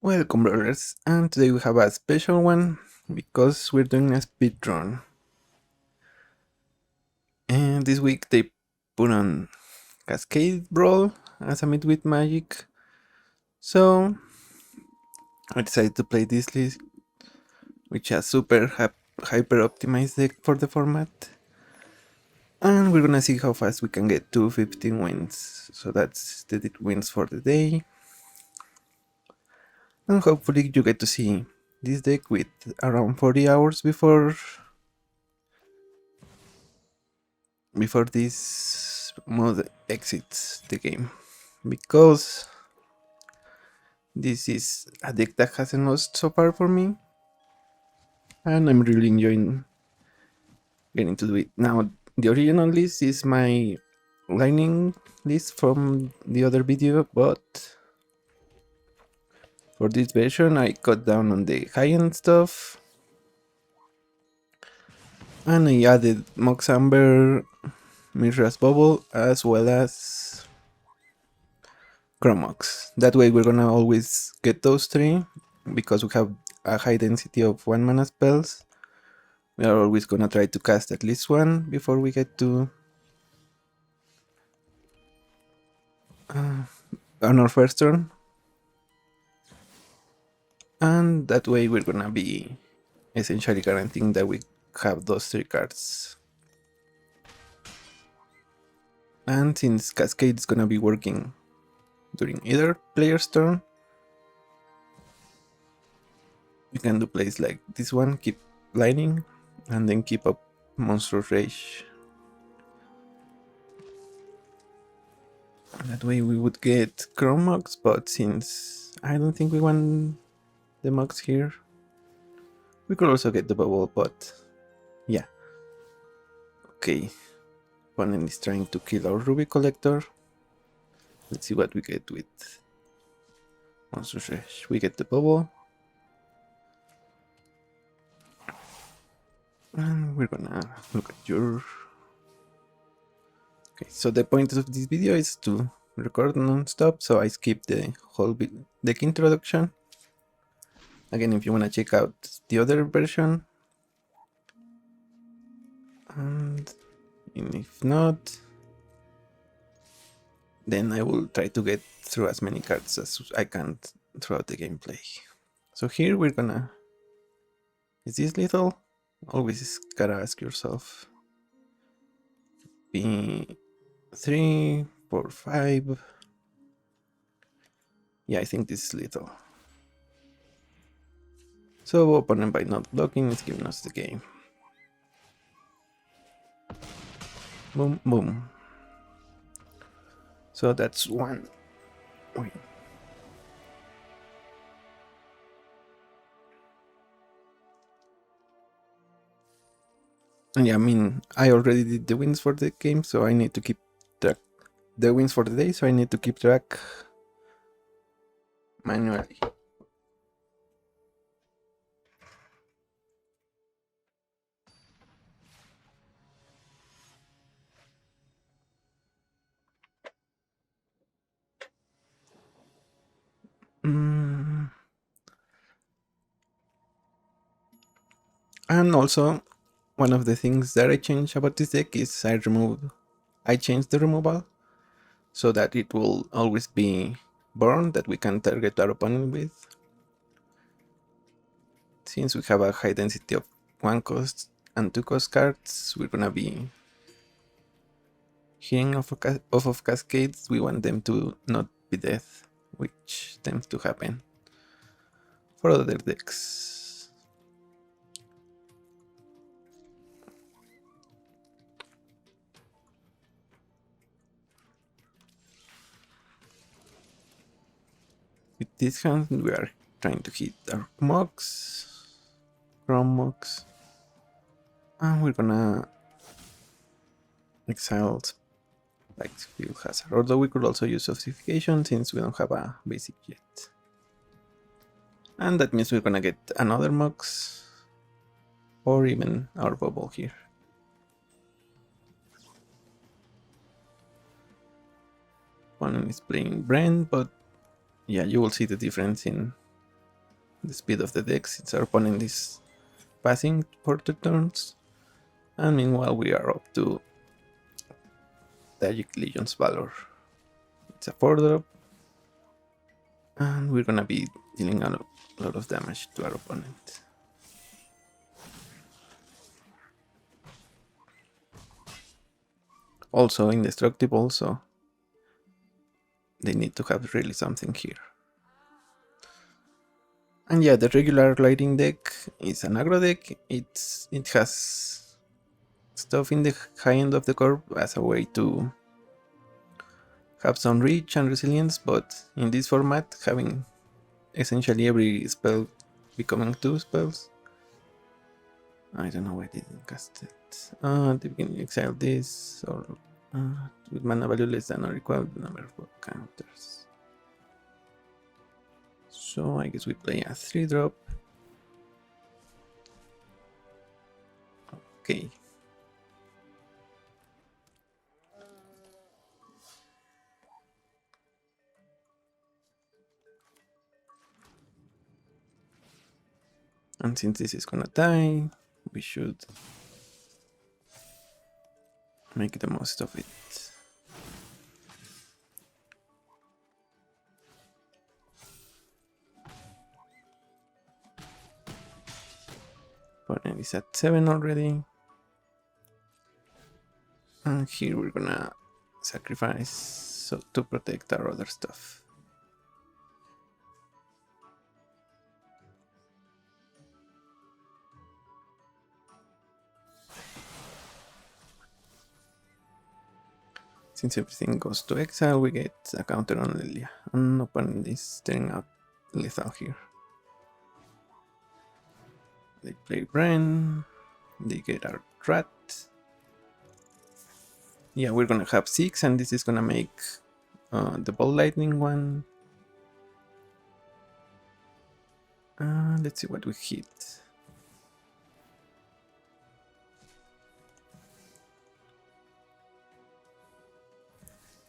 Welcome, brothers, and today we have a special one because we're doing a speed run. And this week they put on Cascade Brawl as a Midweek Magic, so I decided to play this list, which is a super hyper optimized deck for the format. And we're gonna see how fast we can get to 15 wins. So that's the wins for the day. And hopefully you get to see this deck with around 40 hours before this mod exits the game, because this is a deck that hasn't lost so far for me and I'm really enjoying getting to do it. Now the original list is my Lightning list from the other video, but for this version I cut down on the high-end stuff and I added Mox Amber, Mirror's Bubble, as well as Chromox. That way we're gonna always get those three, because we have a high density of 1 mana spells. We are always gonna try to cast at least one before we get to on our first turn. And that way we're gonna be essentially guaranteeing that we have those 3 cards. And since Cascade is gonna be working during either player's turn, we can do plays like this one, keep Lightning, and then keep up Monstrous Rage. That way we would get Chrome Mugs, but since I don't think we want the mugs here, we could also get the bubble, but yeah. Okay, opponent is trying to kill our Ruby Collector. Let's see what we get with Monstrous Rage. We get the bubble. And we're gonna look at your... Okay, so the point of this video is to record non-stop, so I skipped the whole deck introduction. Again, if you wanna check out the other version, and if not, then I will try to get through as many cards as I can throughout the gameplay. So here we're gonna... Is this lethal? Always gotta ask yourself. P3, 4, 5. Yeah, I think this is lethal. So opponent, by not blocking, is giving us the game. Boom, boom. So that's one win. And yeah, I mean, I already did the wins for the game, so I need to keep track. The wins for the day, so I need to keep track manually. And also, one of the things that I changed about this deck is I changed the removal so that it will always be burn that we can target our opponent with. Since we have a high density of 1 cost and 2 cost cards, we're gonna be hitting off of cascades. We want them to not be dead, which tends to happen for other decks. With this hand, we are trying to hit our Mox, Chrome Mox, and we're gonna exile like Field Hazard. Although we could also use Ossification since we don't have a basic yet. And that means we're gonna get another Mox, or even our bubble here. One is playing Brand, but yeah, you will see the difference in the speed of the deck since our opponent is passing for 2 turns. And meanwhile we are up to Dagic Legion's Valor. It's a 4-drop. And we're gonna be dealing a lot of damage to our opponent. Also indestructible, so they need to have really something here. And yeah, the regular lighting deck is an aggro deck. It has stuff in the high end of the curve as a way to have some reach and resilience, but in this format, having essentially every spell becoming 2 spells. I don't know why I didn't cast it. At the beginning, exile this, or with mana value less than or equal to the number of counters. So I guess we play a 3-drop. Okay. And since this is gonna die, we should make the most of it. Opponent is at 7 already. And here we're gonna sacrifice so to protect our other stuff. Since everything goes to exile, we get a counter on Laelia. And opponent is turning out lethal here. They play Bren. They get our rat. Yeah, we're gonna have 6, and this is gonna make the ball lightning one. Let's see what we hit.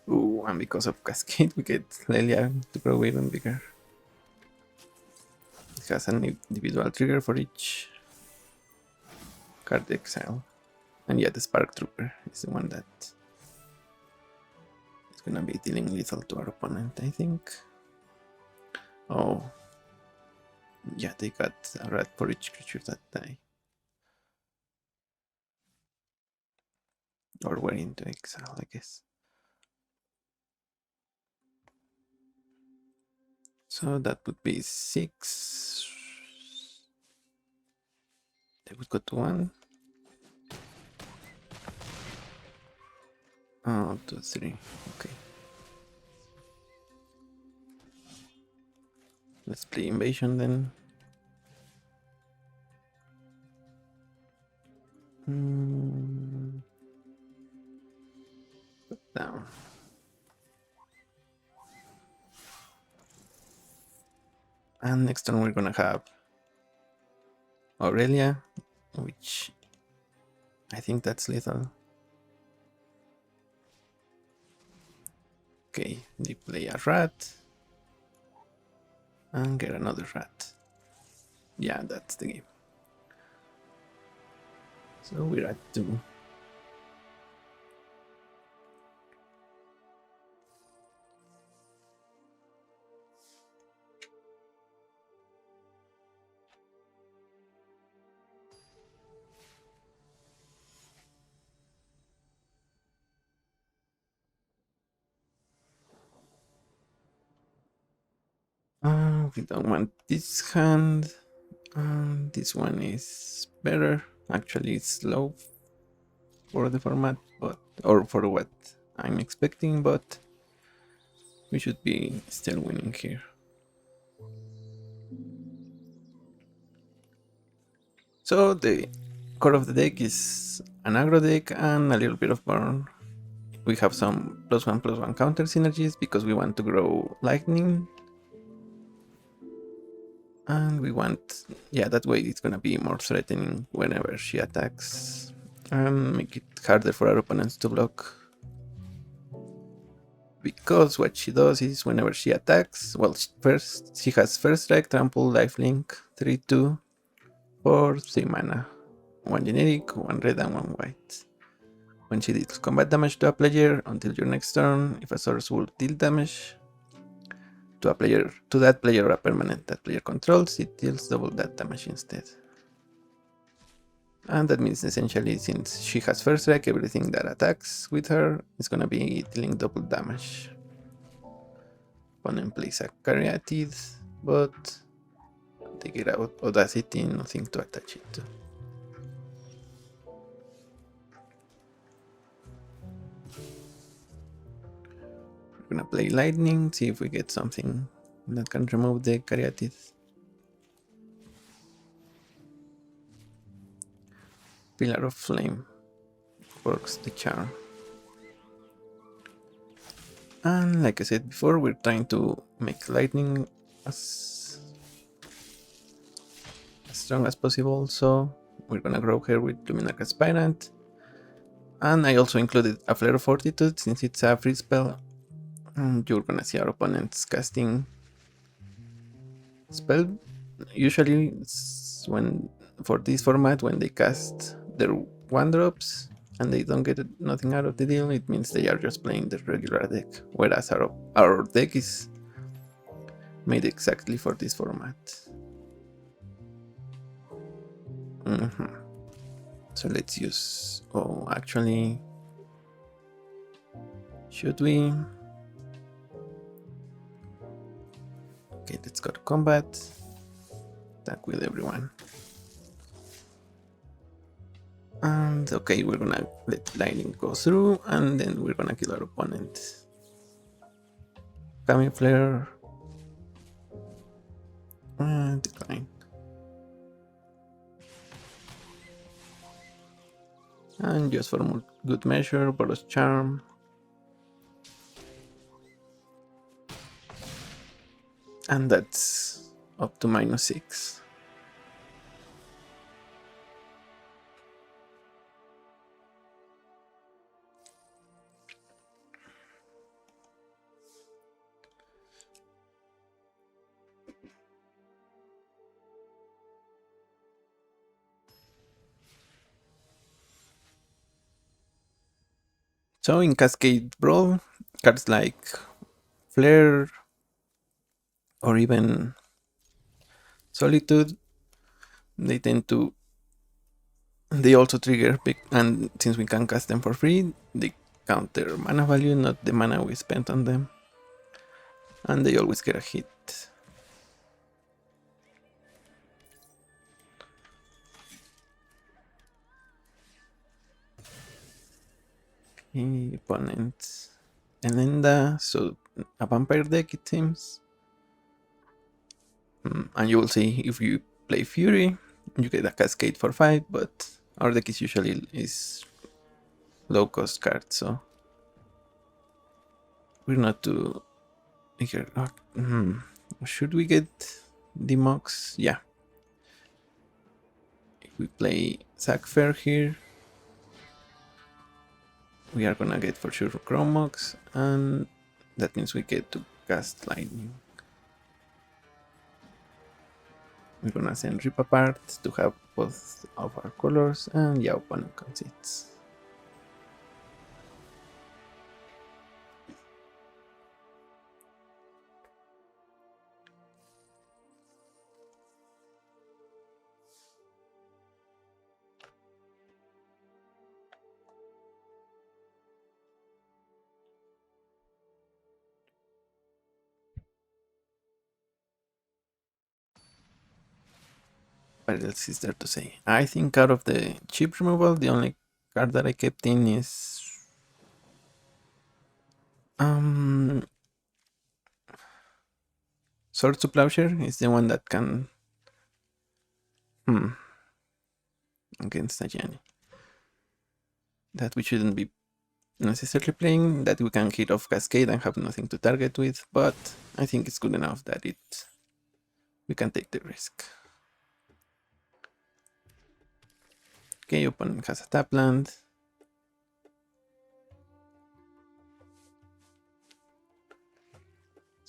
Ooh, and because of Cascade, we get Laelia to grow even bigger. It has an individual trigger for each card exile. And yeah, the Spark Trooper is the one that is gonna be dealing lethal to our opponent, I think. Oh. Yeah, they got a rat for each creature that die. Or we're into exile, I guess. So that would be 6. They would go to 1. 2, 3. Okay. Let's play Invasion then. Put down. And next turn we're gonna have Aurelia, which I think that's lethal. Okay, they play a rat and get another rat. Yeah, that's the game. So we're at 2. We don't want this hand. This one is better. Actually, it's low for the format, but or for what I'm expecting, but we should be still winning here. So the core of the deck is an aggro deck and a little bit of burn. We have some +1/+1 counter synergies because we want to grow Lightning. And we want, yeah, that way it's gonna be more threatening whenever she attacks and make it harder for our opponents to block. because what she does is whenever she attacks, well, she has first strike, trample, lifelink, 3/2 for 3 mana, 1 generic, 1 red, and 1 white. When she deals combat damage to a player until your next turn, if a source will deal damage to a player, to that player or a permanent that player controls, it deals double that damage instead. And that means essentially, since she has first strike, everything that attacks with her is gonna be dealing double damage. Opponent plays a Caryatid, but they get out Audacity, nothing to attach it to. We're gonna play Lightning, see if we get something that can remove the Caryatid. Pillar of Flame works the charm. And like I said before, we're trying to make Lightning as strong as possible, so we're gonna grow here with Luminarch Aspirant. And I also included a Flare of Fortitude since it's a free spell. And you're gonna see our opponents casting spell. Usually, when for this format, when they cast their 1-drops and they don't get nothing out of the deal, it means they are just playing the regular deck. Whereas our deck is made exactly for this format. So let's use. Oh, actually, should we? Okay, let's go to combat. Attack with everyone. And okay, we're gonna let lightning go through, and then we're gonna kill our opponent. Coming flare. And decline. And just for good measure, Boros Charm. And that's up to -6. So in Cascade Brawl, cards like Flare or even Solitude, they also trigger big, and since we can cast them for free, they count their mana value, not the mana we spent on them. And they always get a hit. Okay, opponent Elenda, so a vampire deck it seems. And you will see if you play Fury, you get a Cascade for 5, but our deck is usually low cost card, so we're not too eager. Should we get the Mox? Yeah. If we play Sackfair here, we are gonna get for sure Chromox, and that means we get to cast Lightning. We're gonna send Rip Apart to have both of our colors, and yeah, opponent concedes. What else is there to say? I think out of the chip removal, the only card that I kept in is Sword to Plowshare is the one that can against Ajani. That we shouldn't be necessarily playing, that we can hit off Cascade and have nothing to target with, but I think it's good enough that we can take the risk. Okay, opponent has a tap land.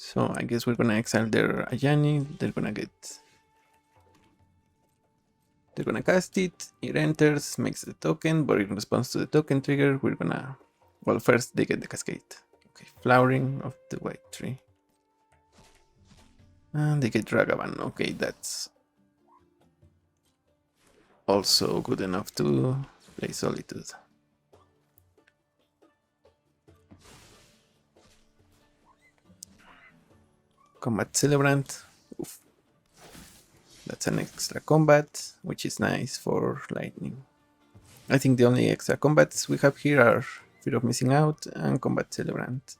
So I guess we're gonna exile their Ayani. They're gonna cast it. It enters, makes the token, but in response to the token trigger, we're gonna. Well, first they get the Cascade. Okay, Flowering of the White Tree. And they get Ragavan. Okay, that's also good enough to play Solitude. Combat Celebrant. Oof. That's an extra combat, which is nice for Lightning. I think the only extra combats we have here are Fear of Missing Out and Combat Celebrant.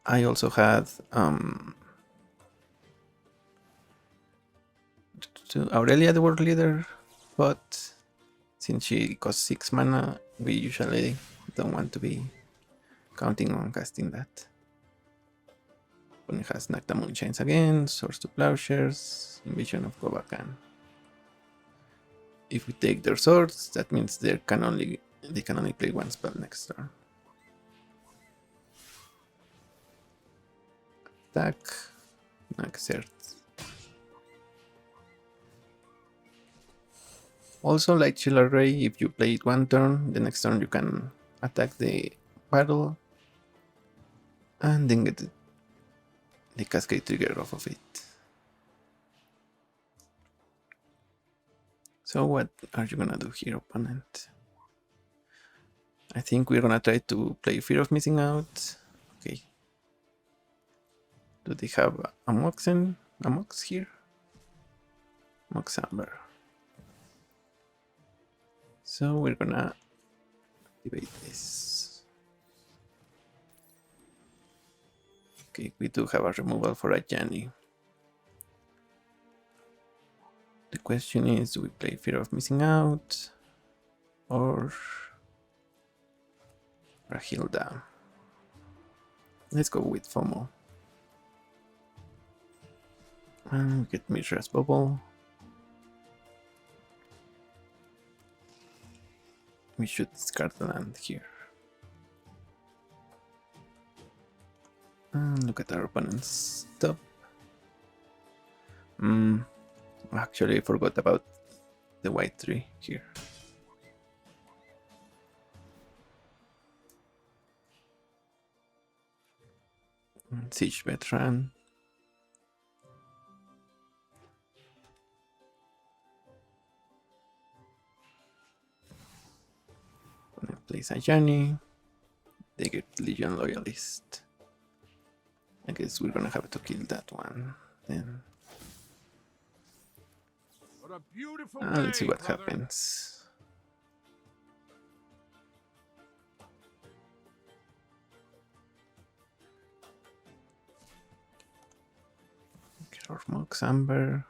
I also had Aurelia, the World Leader, but since she costs 6 mana, we usually don't want to be counting on casting that. Opponent has Nacta Moonshines again, Swords to Plowshares, Invasion of Gobakhan. If we take their swords, that means they can only play one spell next turn. Attack, Exert. Also, like Chill Array, if you play it one turn, the next turn you can attack the battle and then get the Cascade trigger off of it. So what are you gonna do here, opponent? I think we're gonna try to play Fear of Missing Out. Okay. Do they have a Mox here? Mox Amber. So we're gonna activate this. Okay, we do have a removal for Ayani. The question is, do we play Fear of Missing Out or Rahilda? Let's go with FOMO. And we get Mishra's Bubble. We should discard the land here. And look at our opponent's top. Actually, I forgot about the white tree here. Siege Veteran. Plays Ayani. They get Legion Loyalist. I guess we're gonna have to kill that one then. Let's see what happens. Mox Amber.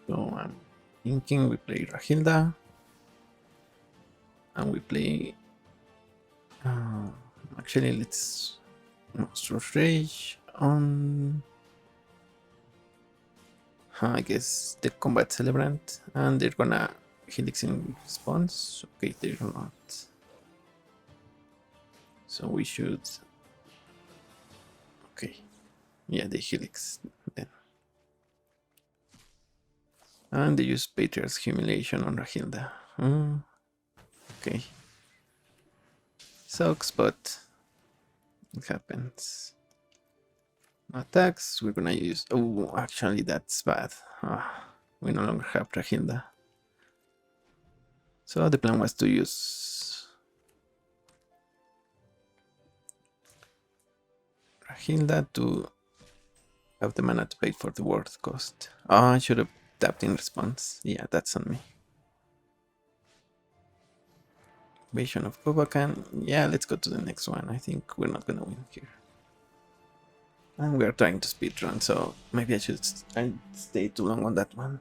So I'm thinking we play Rahilda. And we play... actually, let's... Monstrous Rage on... I guess the Combat Celebrant. And they're gonna Helix in response. Okay, they're not. So we should... Okay. Yeah, they Helix then. And they use Patriarch's Humiliation on Rahilda. Okay. Sucks, but it happens. Attacks, we're gonna use... Oh, actually that's bad. We no longer have Rahilda. So the plan was to use Rahilda to have the mana to pay for the ward cost. Oh, I should have tapped in response. Yeah, that's on me. Invasion of Gobakhan. Yeah, let's go to the next one. I think we're not gonna win here. And we are trying to speedrun, so maybe I stay too long on that one.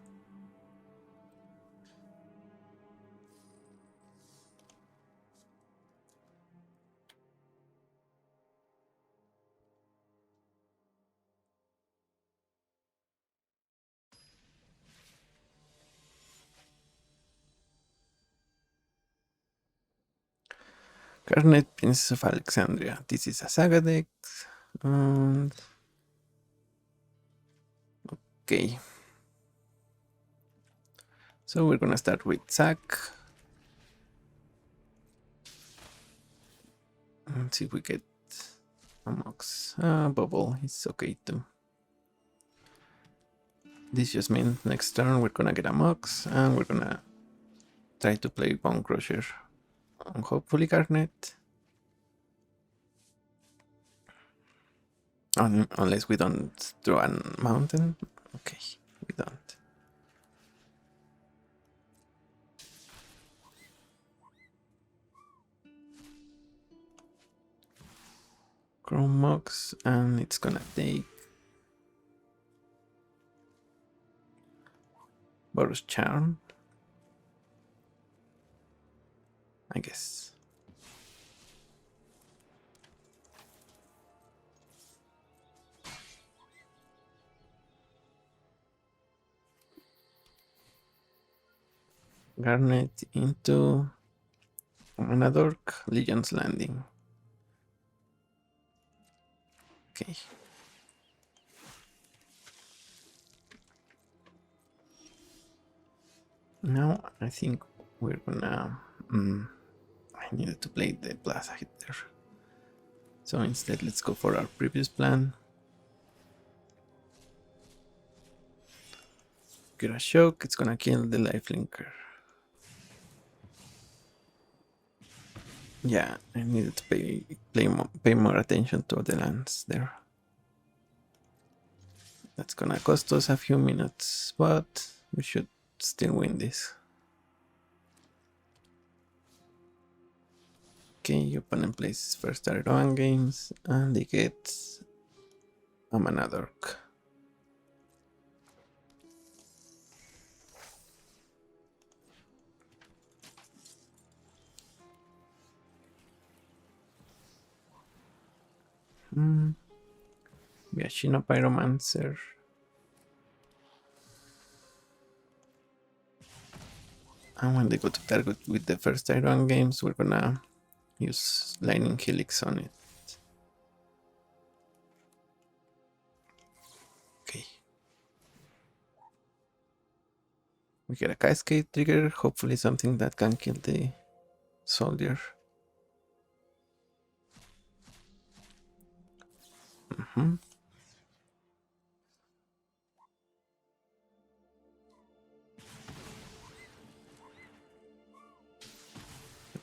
Garnet, Princess of Alexandria. This is a saga deck. And okay. So we're gonna start with Zack. Let's see if we get a Mox. Bubble is okay too. This just means next turn we're gonna get a Mox and we're gonna try to play Bone Crusher and hopefully Garnet. Unless we don't draw a mountain. Okay, we don't. Chrome Mox, and it's gonna take Boros Charm, I guess. Garnet into Manadork, Legion's Landing. Okay. Now I think we're gonna... I needed to play the Plaza Hitter. So instead let's go for our previous plan. Get a shock, it's gonna kill the lifelinker. Yeah, I needed to pay more attention to the lands there. That's gonna cost us a few minutes, but we should still win this. Okay, opponent plays first Ardoan games and they get a Manadork. Yashino Pyromancer. And when they go to target with the first Iron games, we're gonna use Lightning Helix on it. Okay. We get a Cascade trigger, hopefully something that can kill the soldier. The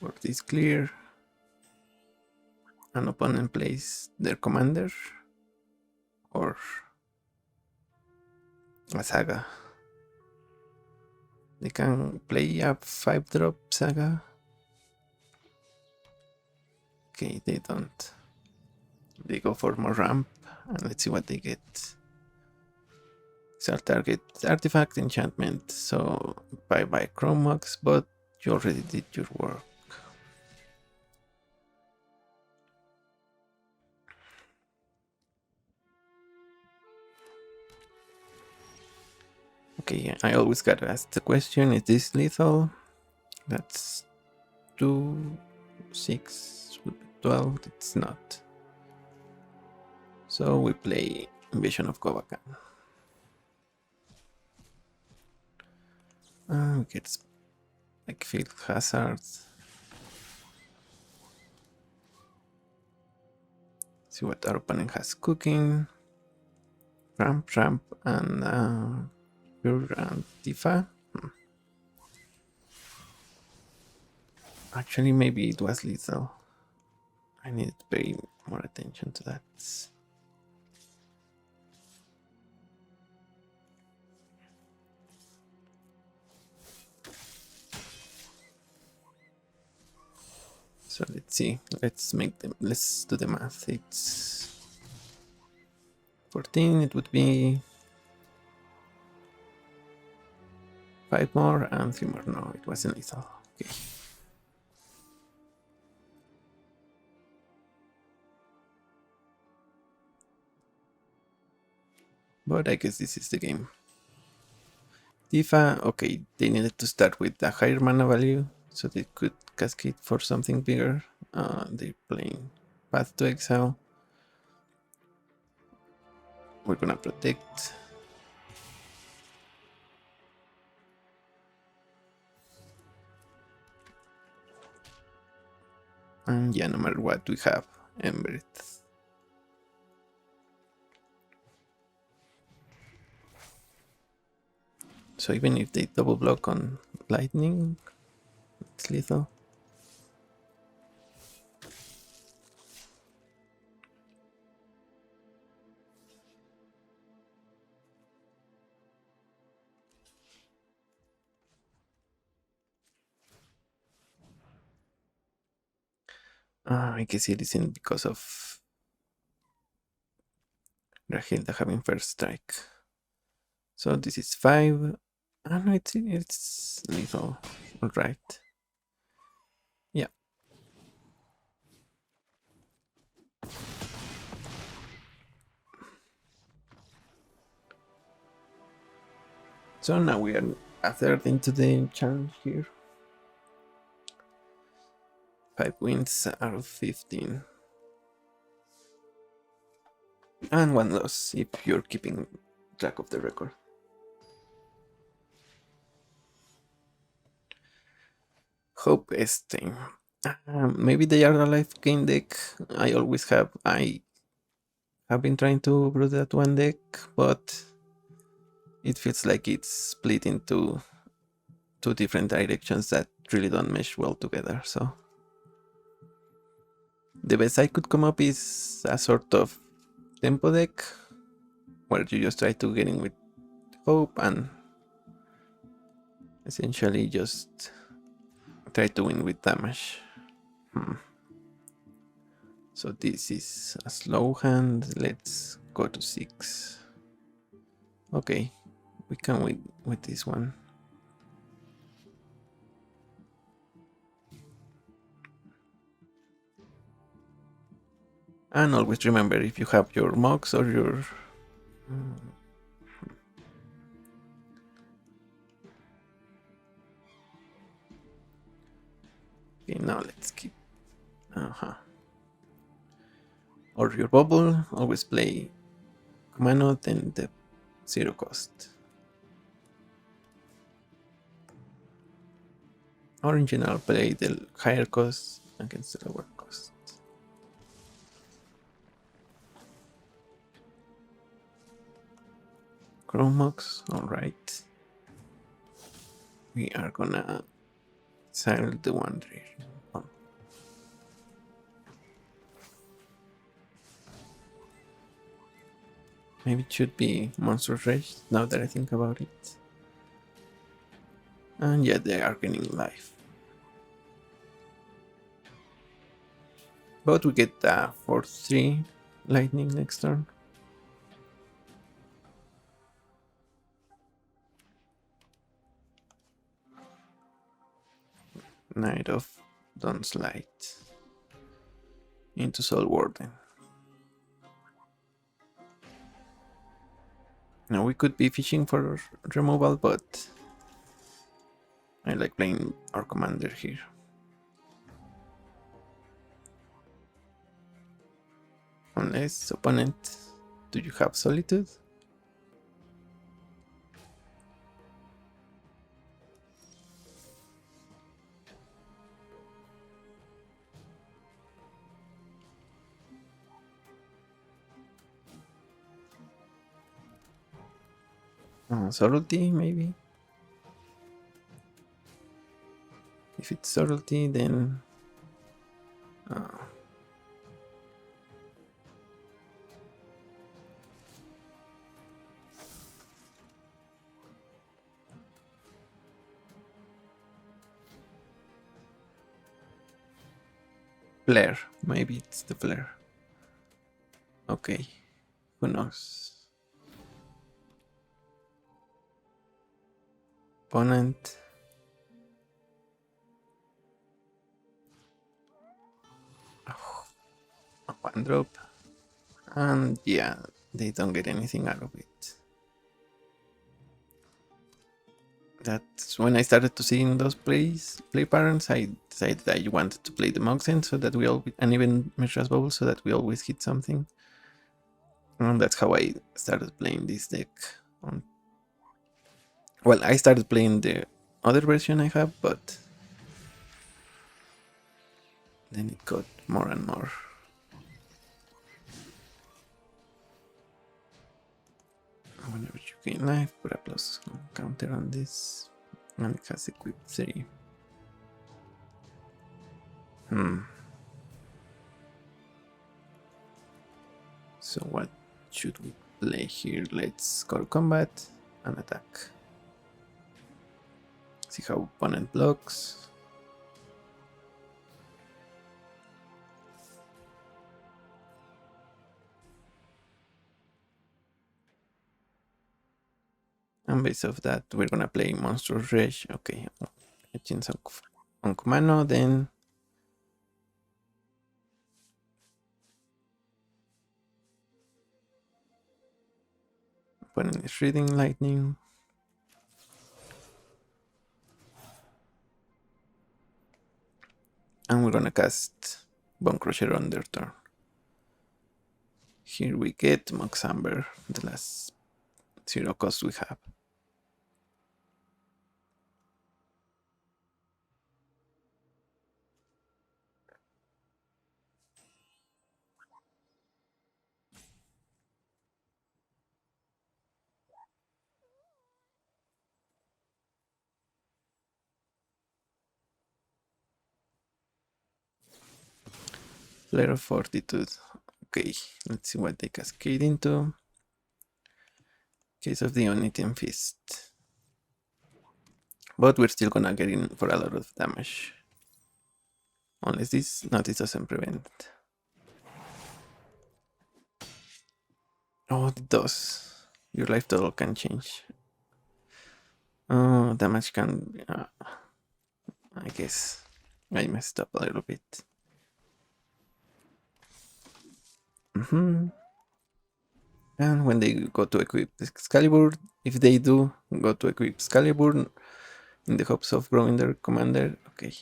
board is clear. An opponent plays their commander or a saga. They can play a 5-drop saga. Okay, they don't. They go for more ramp, and let's see what they get. It's our target artifact enchantment, so bye-bye Chrome Mox, but you already did your work. Okay, I always gotta ask the question, is this lethal? That's 2, 6, 12, it's not. So we play Invasion of Gobakhan. We get like Field Hazard. See what our opponent has cooking. Ramp, and Pure and Tifa. Actually, maybe it was lethal. I need to pay more attention to that. So let's see. Let's do the math. It's 14. It would be 5 more and 3 more. No, it wasn't lethal. Okay. But I guess this is the game. Tifa, okay, they needed to start with a higher mana value so they could cascade for something bigger. They're playing Path to Exile. We're gonna protect. And yeah, no matter what, we have Embered. So even if they double block on Lightning, it's lethal. I guess it isn't because of Rahilda having first strike. So this is 5. No, it's lethal. Alright. Yeah. So now we are a third into the challenge here. 5 wins out of 15. And 1 loss if you're keeping track of the record. Hope Este. Maybe they are a life gain deck. I have been trying to brew that one deck, but it feels like it's split into 2 different directions that really don't mesh well together. So the best I could come up is a sort of tempo deck where you just try to get in with hope and essentially just try to win with damage. So this is a slow hand. Let's go to 6. Okay, we can win with this one. And always remember, if you have your Mox or your okay, now let's keep or your bubble, always play Kumano, then the 0 cost. Or in general, play the higher cost against the lower cost. Chromox, alright. We are gonna exile the Wanderer. Oh. Maybe it should be Monstrous Rage now that I think about it. And yeah, they are gaining life. But we get 4-3 Lightning next turn. Knight of Dawn's Light into Soul Warden. Now we could be fishing for removal, but I like playing our commander here. Unless, opponent, do you have Solitude? Subtlety, maybe? If it's subtlety, then Flare. Maybe it's the Flare. Okay, who knows? Opponent. A 1-drop. And yeah, they don't get anything out of it. that's when I started to see in those play patterns. I decided I wanted to play the Moxen so that we all, and even Mishra's Bowl, so that we always hit something. And that's how I started playing this deck. Well, I started playing the other version I have, but then it got more and more. Whenever you gain life, put a plus counter on this. And it has equip 3. So what should we play here? Let's go to combat and attack. See how opponent blocks. And based off that, we're gonna play Monstrous Rage. Okay, Agents on Kumano, then opponent is reading Lightning. And we're gonna cast Bone Crusher on their turn. Here we get Mox Amber, the last 0 cost we have. Flare of Fortitude. Okay, let's see what they cascade into. Case of the Uneaten Fist. But we're still gonna get in for a lot of damage. Unless this doesn't prevent. Oh, it does. Your life total can change. Oh, damage can... I guess I messed up a little bit. And when they go to equip Excalibur, if they do go to equip Excalibur in the hopes of growing their commander, okay.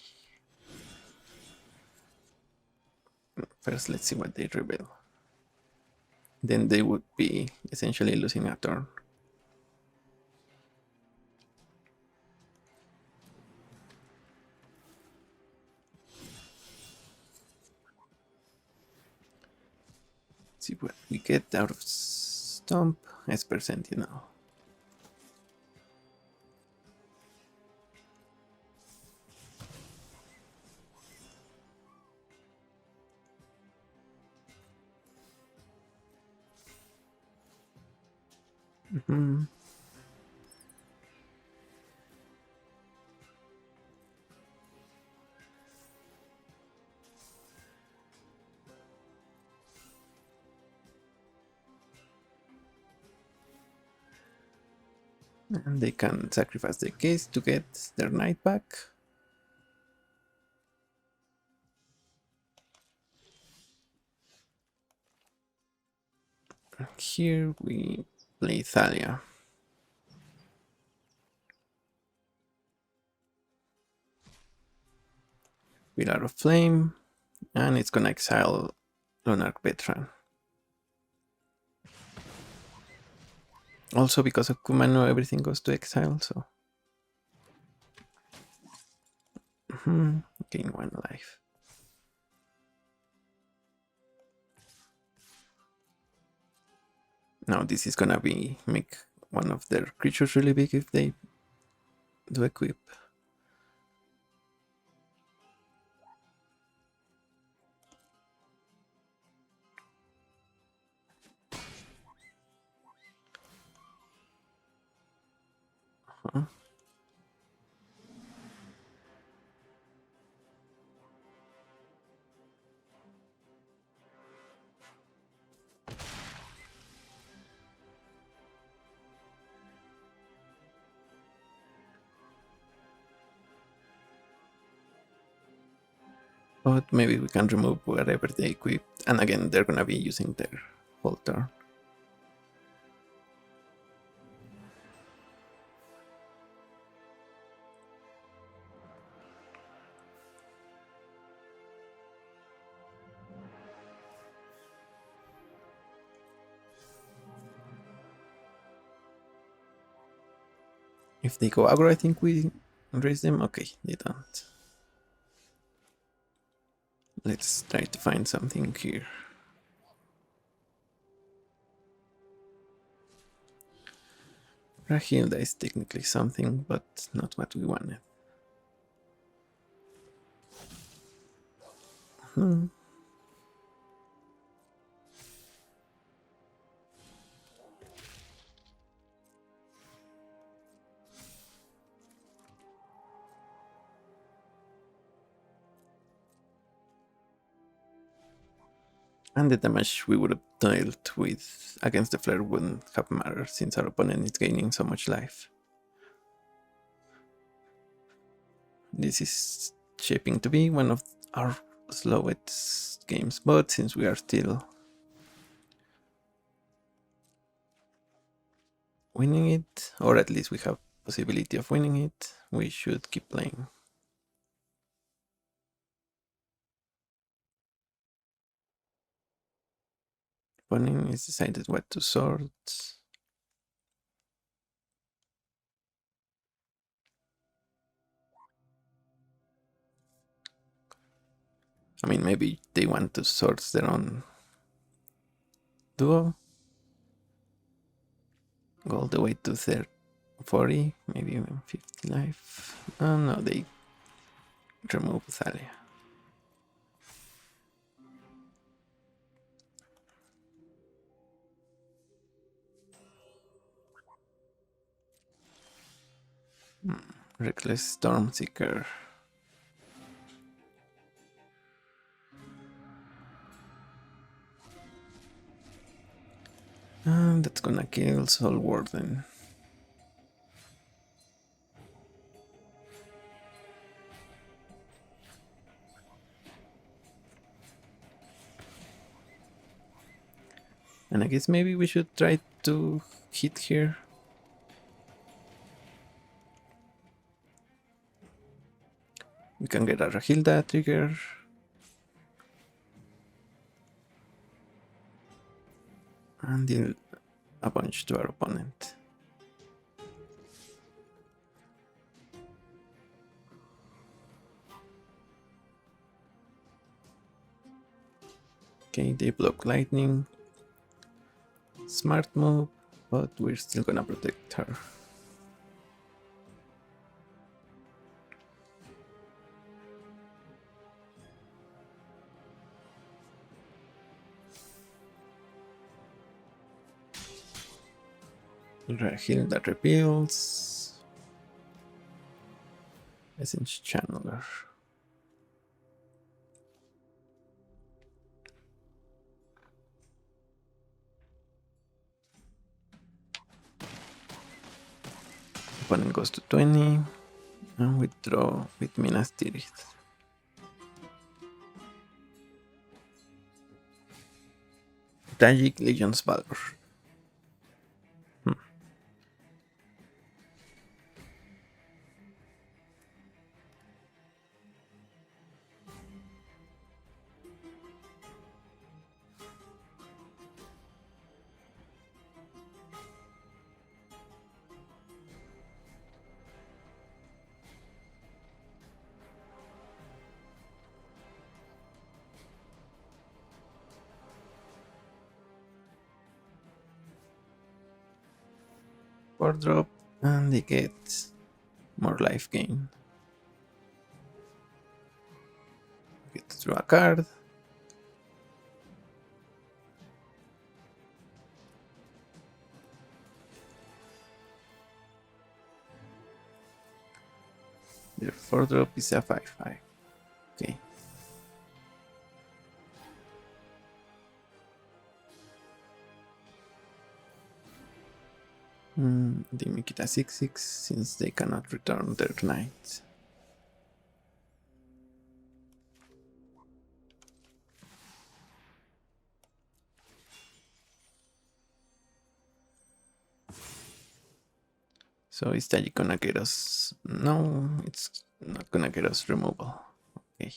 First, let's see what they reveal. Then they would be essentially losing a turn. See what we get out of Stomp. Esper Sentinel. And they can sacrifice the case to get their knight back. Here we play Thalia. Pillar of Flame, and it's gonna exile Luminarch Veteran. Also, because of Kumano, everything goes to exile, so. Gain 1 life. Now, this is gonna make one of their creatures really big if they do equip. But maybe we can remove whatever they equip. And again, they're gonna be using their whole turn. If they go aggro, I think we raise them. Okay, they don't. Let's try to find something here. Rahilda is technically something, but not what we wanted. And the damage we would have dealt with against the flare wouldn't have mattered since our opponent is gaining so much life. This is shaping to be one of our slowest games, but since we are still winning it, or at least we have possibility of winning it, we should keep playing. Opponent is decided what to sort. I mean, maybe they want to sort their own duo. Go all the way to 40, maybe even 50 life. Oh no, they remove Thalia. Reckless Stormseeker. And that's gonna kill Soul Warden. And I guess maybe we should try to hit here. We can get a Rahilda trigger. And deal a bunch to our opponent. Okay, they block lightning. Smart move, but we're still gonna protect her. Rahilda repeals. Essence Channeler. Opponent goes to 20. And withdraw with Minas Tirith. Tragic Legion's Valor. Four drop, and they get more life gain. Get to draw a card. Their 4 drop is a 5/5. Okay. They make it a 6/6 since they cannot return their knight. So is that gonna get us? No, it's not gonna get us removal. Okay.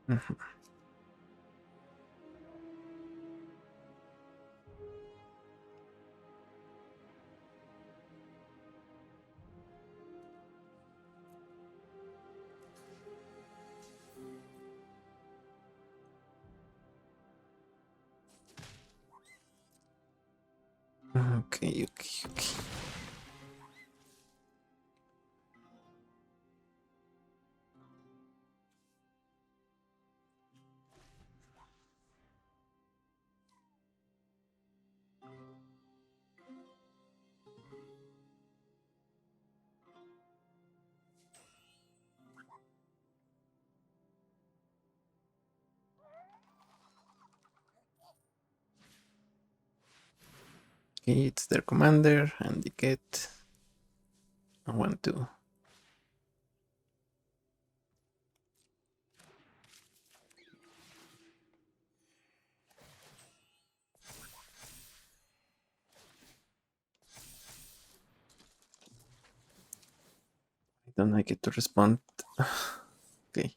Mhm. Okay, okay, okay. Okay, it's their commander, and they get a 1/2. I don't like it to respond. Okay.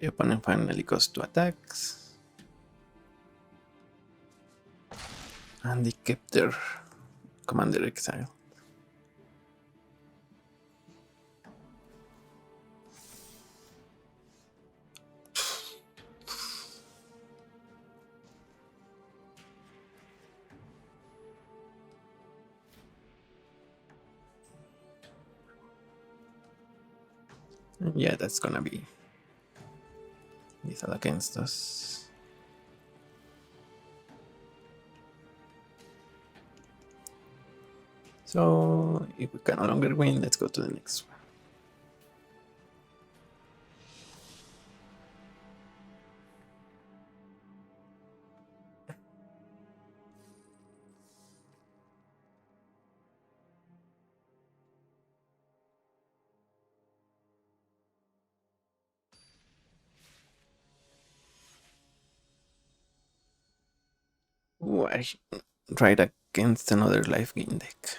The opponent finally goes to attacks. And they kept their commander exiled. And yeah, that's gonna be lethal against us. So if we can no longer win, let's go to the next one. Ooh, I tried against another life gain deck.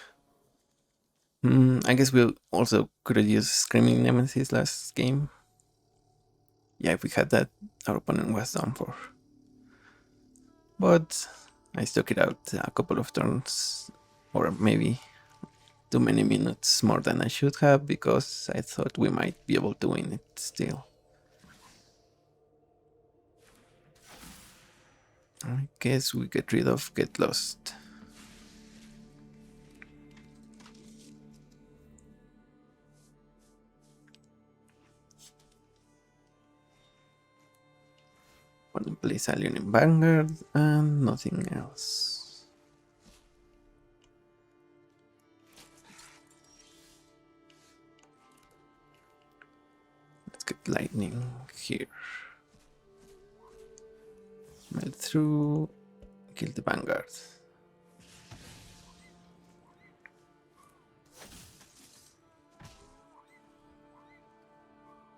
I guess we also could have used Screaming Nemesis last game. Yeah, if we had that, our opponent was done for. But I stuck it out a couple of turns, or maybe too many minutes more than I should have, because I thought we might be able to win it still. I guess we get rid of Get Lost. One place Alien in Vanguard and nothing else. Let's get Lightning here. Melt through, kill the Vanguard.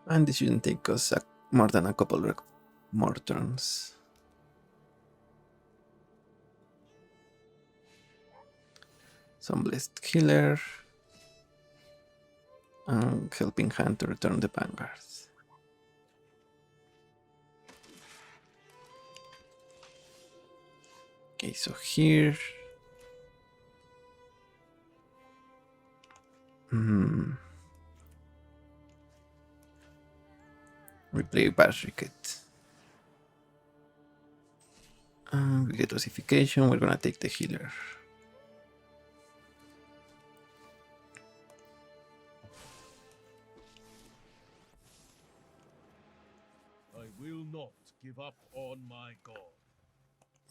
And this shouldn't take us more than a couple more turns. Some Blessed Healer. And Helping Hand to return the Vanguard. Okay, so here... We play Basriket. We get Ossification, we're gonna take the healer. I will not give up on my god.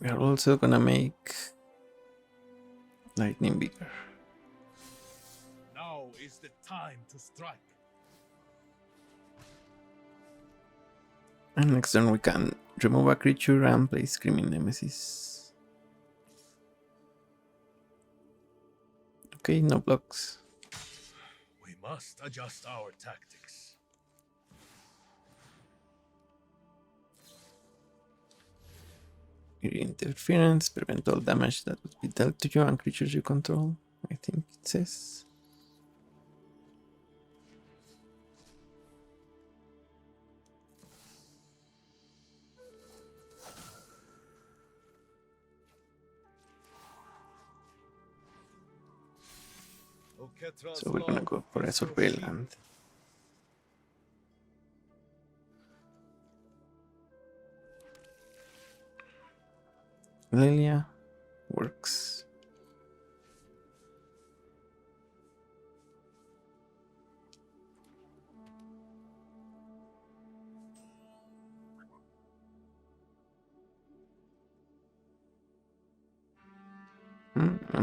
We are also gonna make Lightning bigger. Now is the time to strike. And next turn we can remove a creature and play Screaming Nemesis. Okay, no blocks. We must adjust our tactics. Interference, prevent all damage that would be dealt to you and creatures you control, I think it says. So we're gonna go for a Surveillant. Laelia works.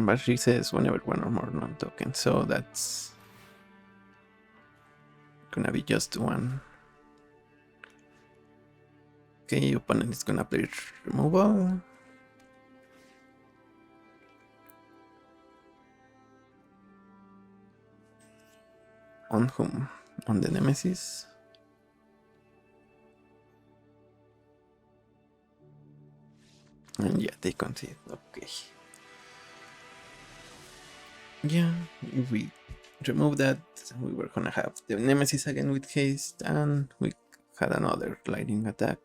But she says whenever one or more non-token, so that's gonna be just one. Okay, opponent is gonna play removal. On whom? On the Nemesis. And yeah, they concede. Okay. Yeah, if we remove that, we were gonna have the Nemesis again with haste, and we had another lightning attack.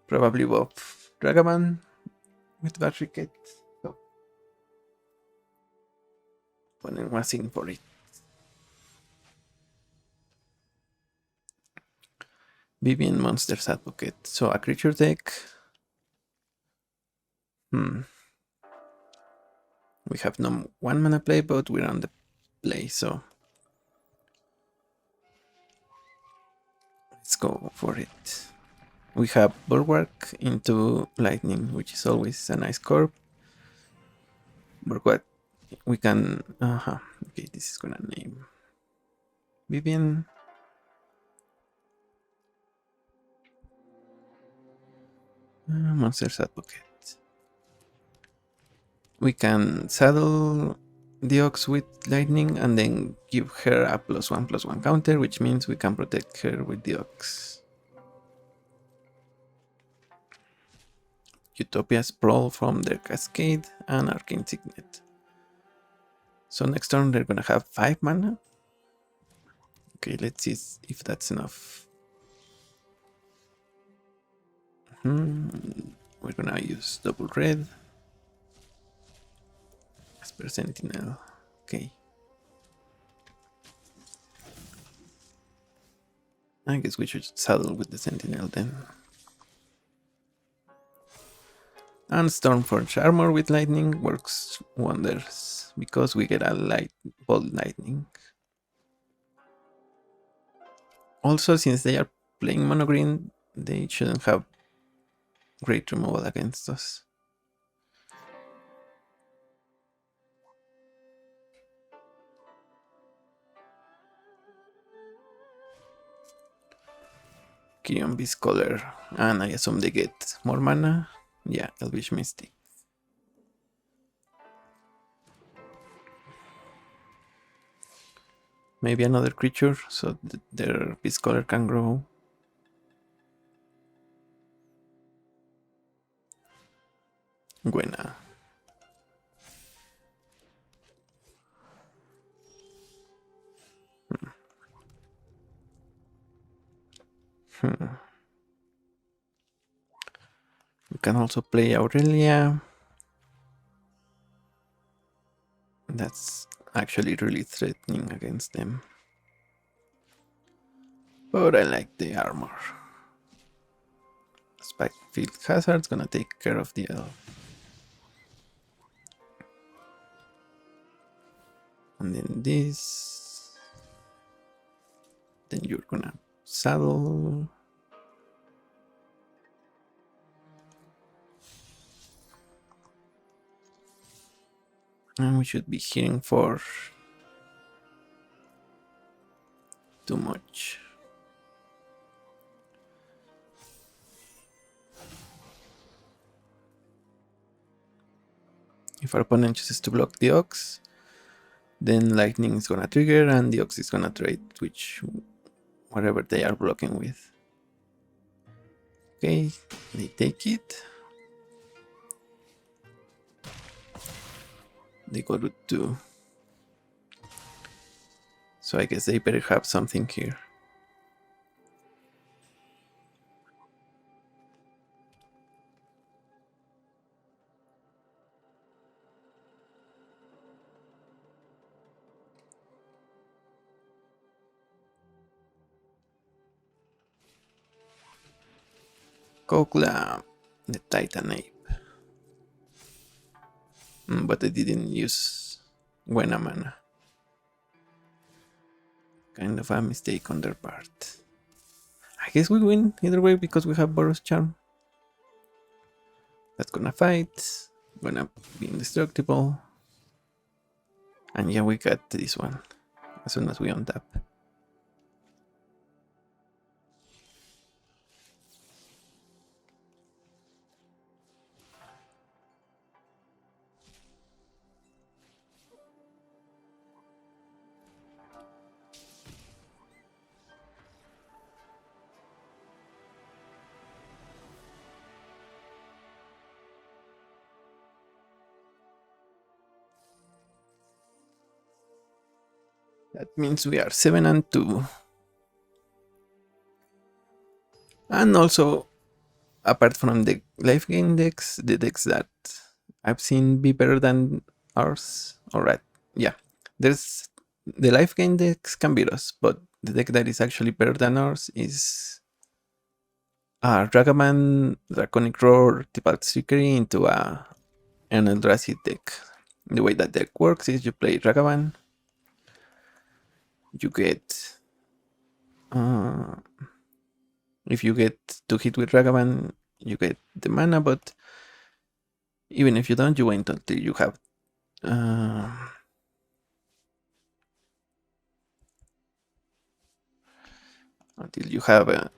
Probably buff Dragaman with Barricade. So opponent was in for it. Vivian Monsters Advocate. So a creature deck. We have no 1 mana play, but we're on the play, so let's go for it. We have Bulwark into Lightning, which is always a nice curve. Bulwark, we can... Okay, this is gonna name Vivian. Monsters Advocate. We can saddle the Ox with Lightning and then give her a +1/+1 counter, which means we can protect her with the Ox. Utopia Sprawl from their Cascade and Arcane Signet. So next turn they're gonna have 5 mana. Okay, let's see if that's enough. We're gonna use double red. Asper Sentinel. Okay. I guess we should saddle with the Sentinel then. And Stormforge Armor with Lightning works wonders because we get a bolt lightning. Also, since they are playing mono green, they shouldn't have great removal against us. Kirion Beast Color, and I assume they get more mana. Yeah, Elvish Mystic. Maybe another creature so their Beast Color can grow. Buena. We can also play Aurelia. That's actually really threatening against them. But I like the armor. Spike Field Hazard's gonna take care of the elf. And then this. Then you're gonna saddle. And we should be hitting for too much. If our opponent chooses to block the Ox, then Lightning is gonna trigger and the Ox is gonna trade whatever they are blocking with. Okay, they take it. They go to 2. So I guess they better have something here. Kokla, the Titan Ape. But I didn't use Buena Mana. Kind of a mistake on their part. I guess we win either way because we have Boros Charm. That's gonna fight. Gonna be indestructible. And yeah, we got this one as soon as we untap. That means we are 7-2. And also, apart from the life gain decks, the decks that I've seen be better than ours. Alright, yeah. There's the life gain decks can beat us, but the deck that is actually better than ours is Ragavan, Draconic Roar, Tibalt Trickery into an Eldrazi deck. The way that deck works is you play Ragavan, you get if you get to hit with Ragavan, you get the mana, but even if you don't, you wait until you have until you have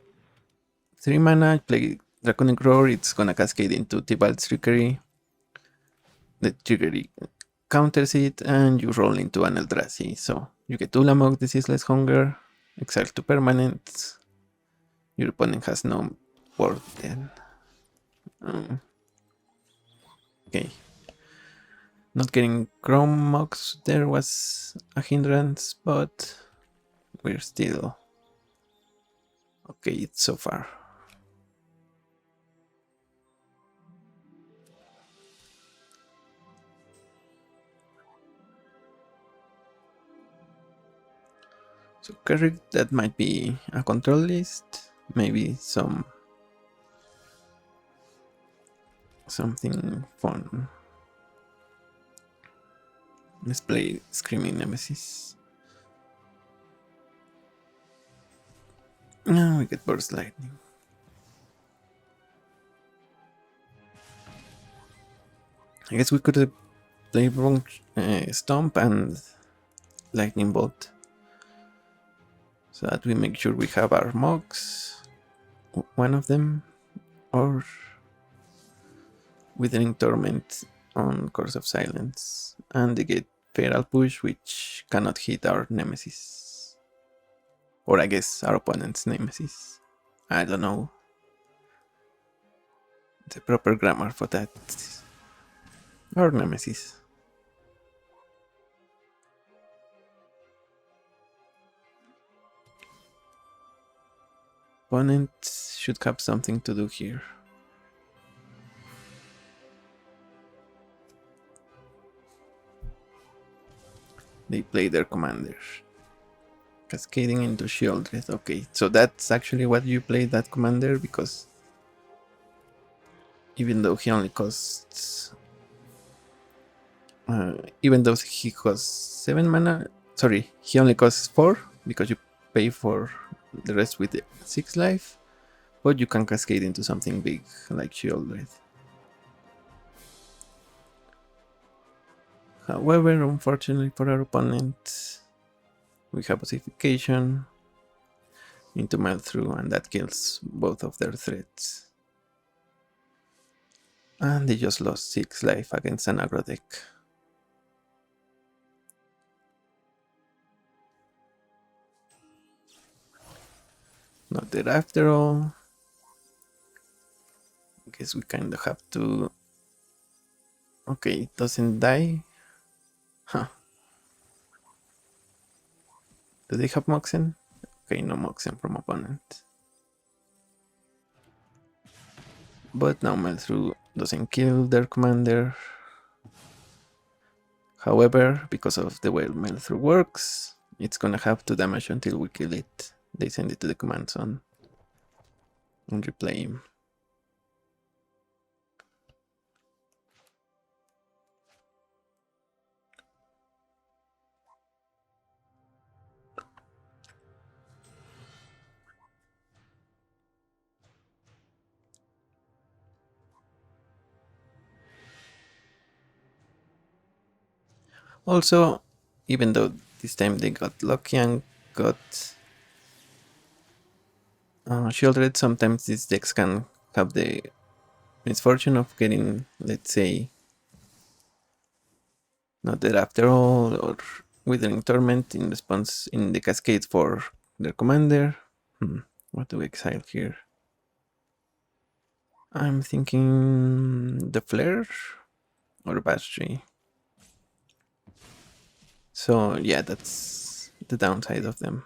3 mana, play Draconic Roar, it's gonna cascade into Tibalt's Trickery. The Trickery counters it, and you roll into an Eldrazi. So you get Ulamog, Diseaseless Hunger, exile 2 permanents. Your opponent has no board then. Okay. Not getting Chrome Mox there was a hindrance, but we're still okay so far. So Carrick, that might be a control list, maybe something fun. Let's play Screaming Nemesis. Now we get Burst Lightning. I guess we could have played Stomp and Lightning Bolt, so that we make sure we have our Mogs, one of them, or Withering Torment on Course of Silence, and they get Feral Push, which cannot hit our Nemesis. Or I guess our opponent's Nemesis. I don't know the proper grammar for that. Our Nemesis. Opponent should have something to do here. They play their commander. Cascading into Shieldred. Okay, so that's actually what you played that commander, because even though he only costs even though he costs 7 mana, sorry, he only costs 4 because you pay for the rest with 6 life, but you can cascade into something big like Shieldred. However, unfortunately for our opponent, we have pacification into melt through, and that kills both of their threats. And they just lost 6 life against an aggro deck. Not dead after all. Guess we kind of have to. Okay, it doesn't die. Huh. Do they have Moxen? Okay, no Moxen from opponent. But now Melthru doesn't kill their commander. However, because of the way Melthru works, it's gonna have to damage until we kill it. They send it to the command zone and replay him. Also, even though this time they got lucky and got Shieldred, sometimes these decks can have the misfortune of getting, let's say, Not Dead After All or Withering Torment in response in the Cascade for their commander. What do we exile here? I'm thinking the Flare or Bastry. So yeah, that's the downside of them.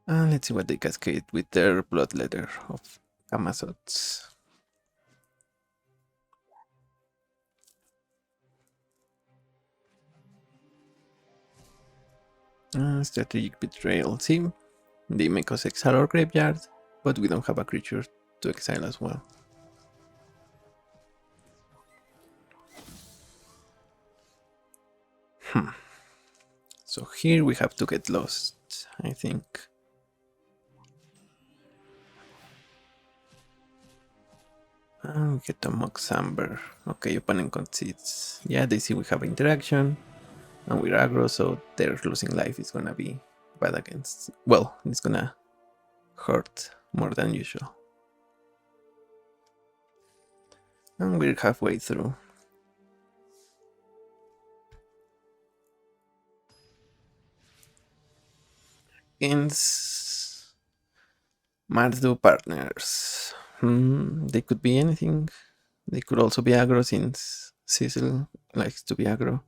And let's see what they cascade with their Bloodletter of Amazots. Strategic Betrayal. See, they make us exile our graveyard, but we don't have a creature to exile as well. So here we have to get lost, I think. And we get a Mox Amber. Okay, opponent concedes. Yeah, they see we have interaction. And we're aggro, so their losing life is gonna be bad against. Well, it's gonna hurt more than usual. And we're halfway through. Against Mardu partners. They could be anything. They could also be aggro since Cecil likes to be aggro.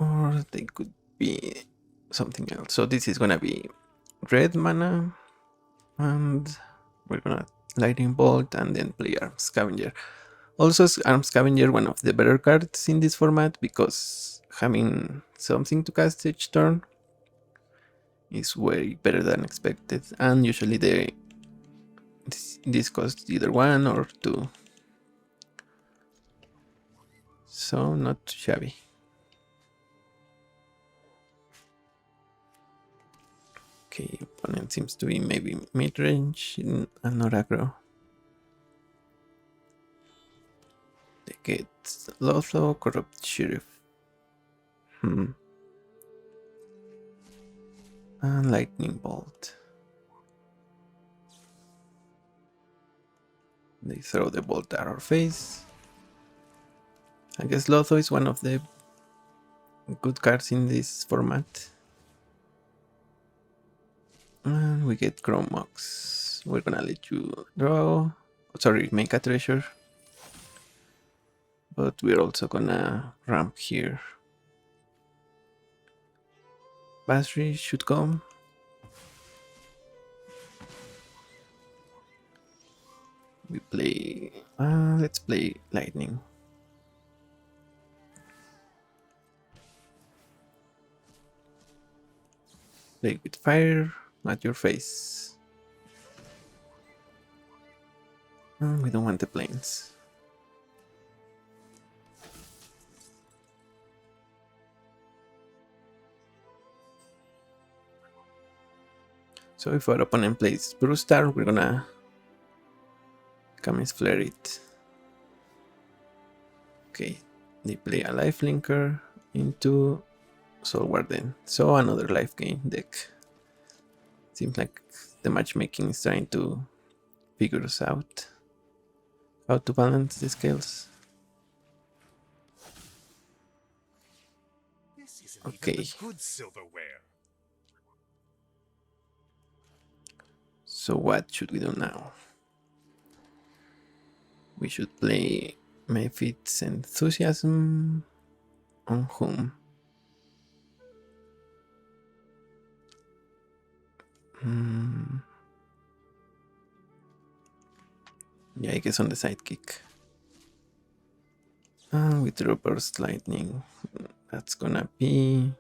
Or they could be something else. So this is gonna be red mana, and we're gonna Lightning Bolt and then play Arm Scavenger. Also, Arm Scavenger, one of the better cards in this format, because having something to cast each turn is way better than expected, and usually this costs either 1 or 2. So not shabby. Okay, opponent seems to be maybe mid-range and not aggro. They get Lotho, Corrupt Sheriff. And Lightning Bolt. They throw the bolt at our face. I guess Lotho is one of the good cards in this format. And we get Chrome Mox. We're gonna let you draw. Sorry, make a treasure. But we're also gonna ramp here. Basri should come. We play. Let's play Lightning. Play with fire at your face. We don't want the planes. So if our opponent plays Brewstar, we're gonna Camis Flare it. Okay, they play a Lifelinker into Soul Warden. So another life gain deck. Seems like the matchmaking is trying to figure us out how to balance the scales. This isn't Okay. even the good silverware. So what should we do now? We should play Mephit's Enthusiasm on whom? Yeah, I guess on the sidekick. With Burst Lightning, that's gonna be...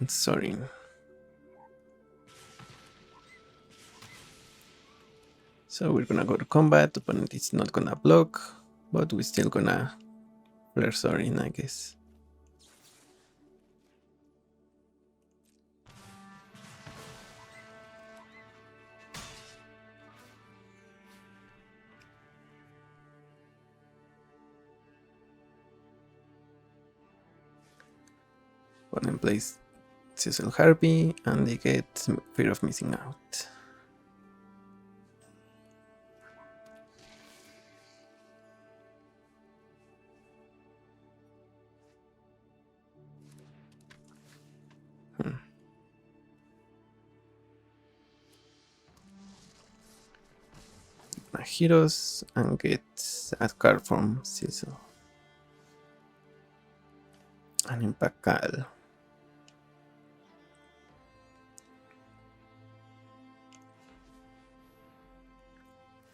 sorry. So we're gonna go to combat. Opponent is not gonna block, but we're still gonna flare Sorin, I guess. Opponent plays Cecil Harpy, and they get Fear of Missing Out. My heroes and get a card from Cecil. Anim Pakal.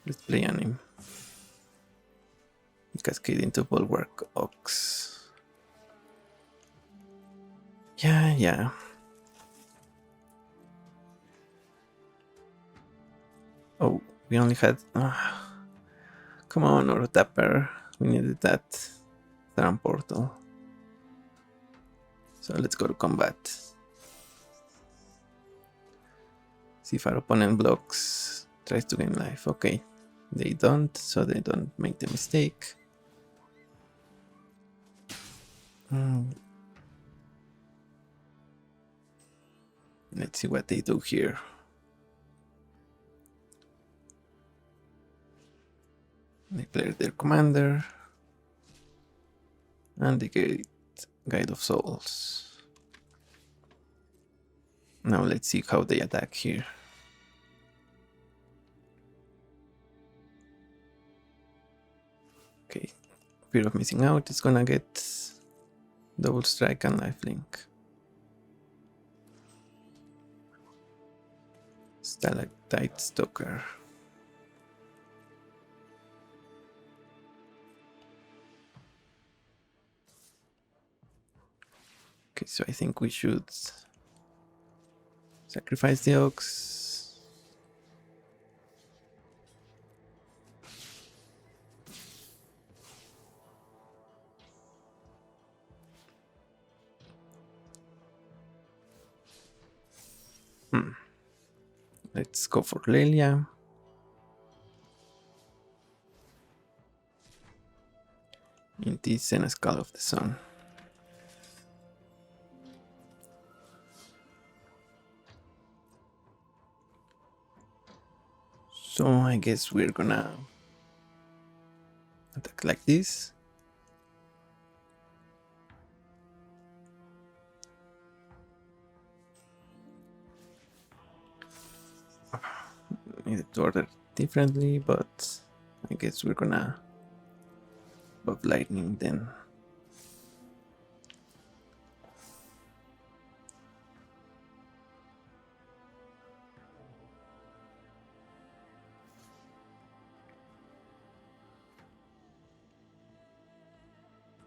Let's play Anim. Cascade into Bulwark Ox. Yeah. Oh, we only had... come on, Oro Tapper. We needed that Thran Portal. So let's go to combat. See if our opponent blocks, tries to gain life. Okay, they don't, so they don't make the mistake. Let's see what they do here. They play their commander, and they get Guide of Souls. Now let's see how they attack here. Okay, Fear of Missing Out is gonna get Double Strike and Lifelink. Stalactite Stalker. Okay, so I think we should sacrifice the Ox. Let's go for Laelia. Inti Seneschal of the Sun. So I guess we're gonna attack like this. Needed to order differently, but I guess we're gonna buff Lightning then.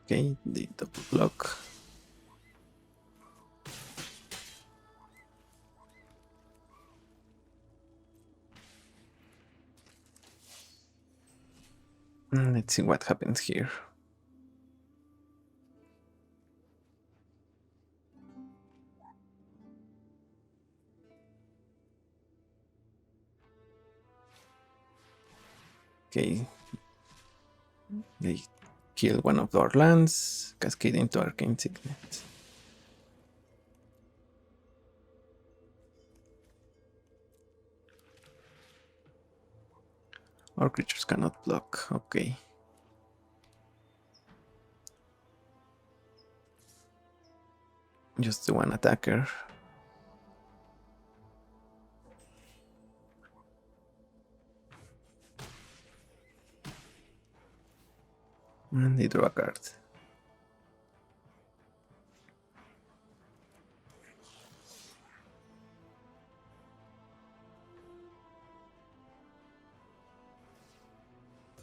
Okay, the double block. Let's see what happens here. Okay, they kill one of our lands, cascade into Arcane Signet. Our creatures cannot block, okay. Just the one attacker. And they draw a card.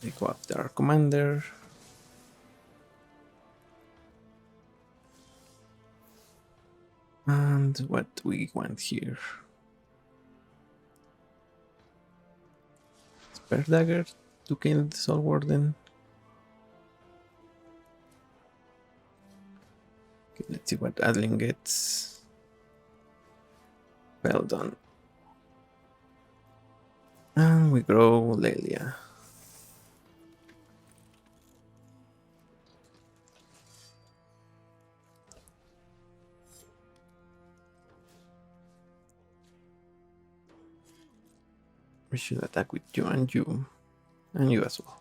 They go after our commander. And what we want here? Spare Dagger to kill the Soul Warden. Okay, let's see what Adlin gets. Feldon. And we grow Laelia. We should attack with you and you. And you as well.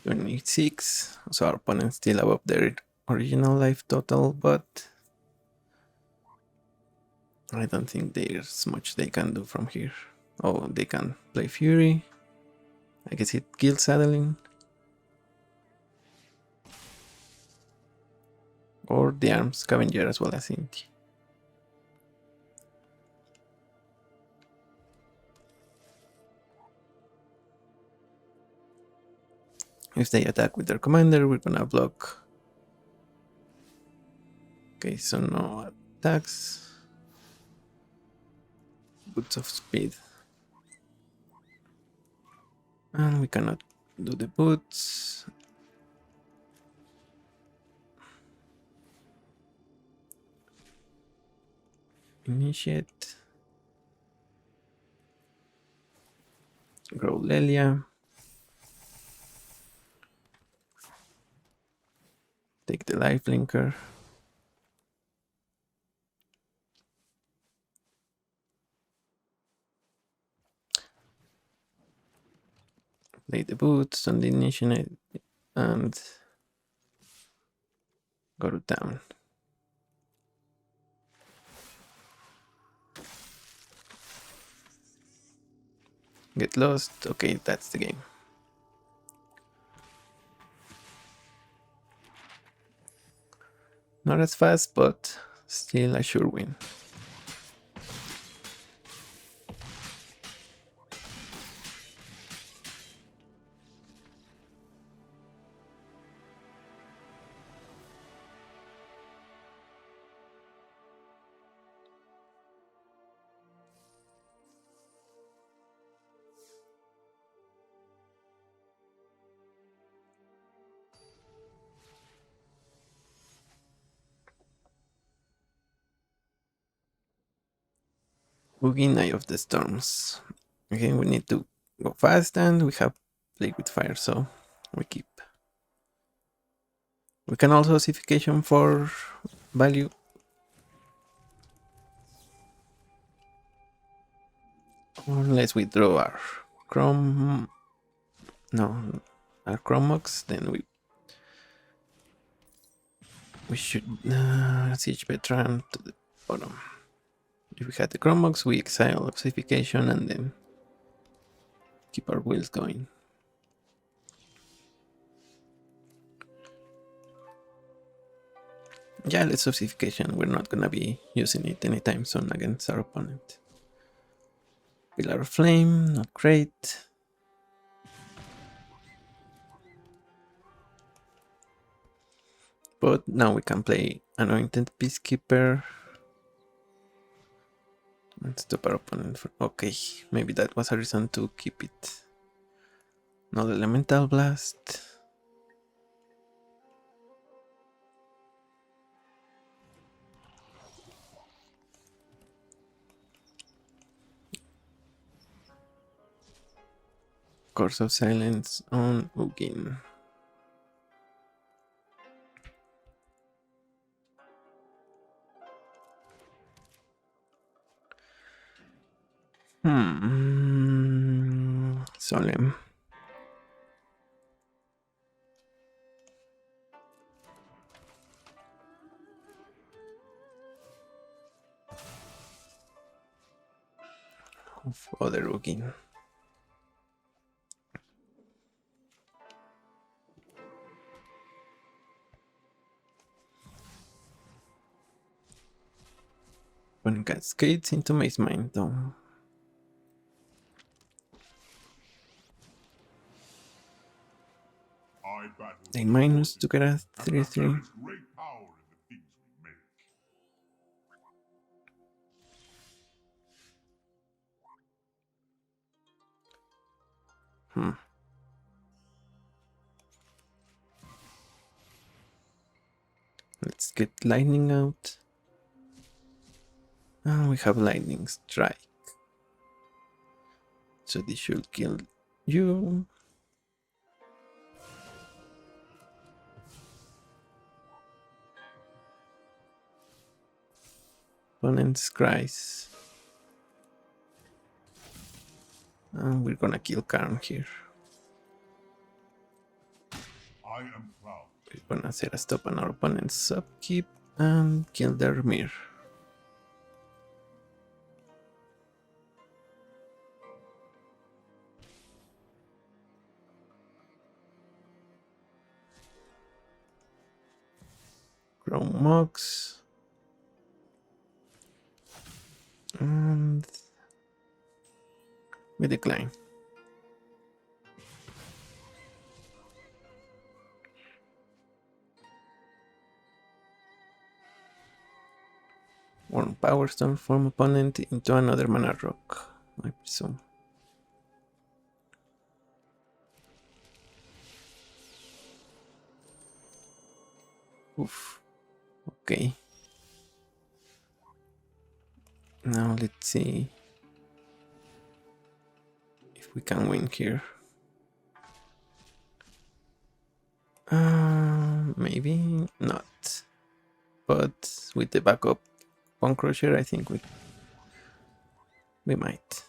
We need 6, so our opponent's still above their original life total, but I don't think there's much they can do from here. Oh, they can play Fury. I guess it kills Adlin. Or the arms Scavenger as well as Inti. If they attack with their commander, we're gonna block. Okay, so no attacks. Boots of Speed. And we cannot do the boots. Initiate. Grow Laelia. Take the life linker. Play the boots on the initiate and go to town. Get lost. Okay, that's the game. Not as fast, but still a sure win. Boogie Eye of the Storms. Okay, we need to go fast and we have Plague with Fire, so we keep. We can also Ossification for value. Or let's withdraw our Chrome. No, our Chromox, then we should Siege Veteran to the bottom. If we had the Chromox, we exile Ossification and then keep our wheels going. Yeah, let's Obsidification. We're not gonna be using it anytime soon against our opponent. Pillar of Flame, not great. But now we can play Anointed Peacekeeper. And stop our opponent for... Okay, maybe that was a reason to keep it. Not Elemental Blast. Course of Silence on Ugin. Solemn. Of other Ugin. When Cascades into Maze Mind though. They minus to get a 3-3. Let's get Lightning out. We have Lightning Strike. So this should kill you. Opponent's Cries. And we're gonna kill Karn here. We're gonna set a stop on our opponent's upkeep and kill their mirror. Chrome Mox. And we decline. One Power Stone from opponent into another Mana Rock, I presume. Oof. Okay. Now let's see if we can win here. Maybe not. But with the backup Bone Crusher, I think we might.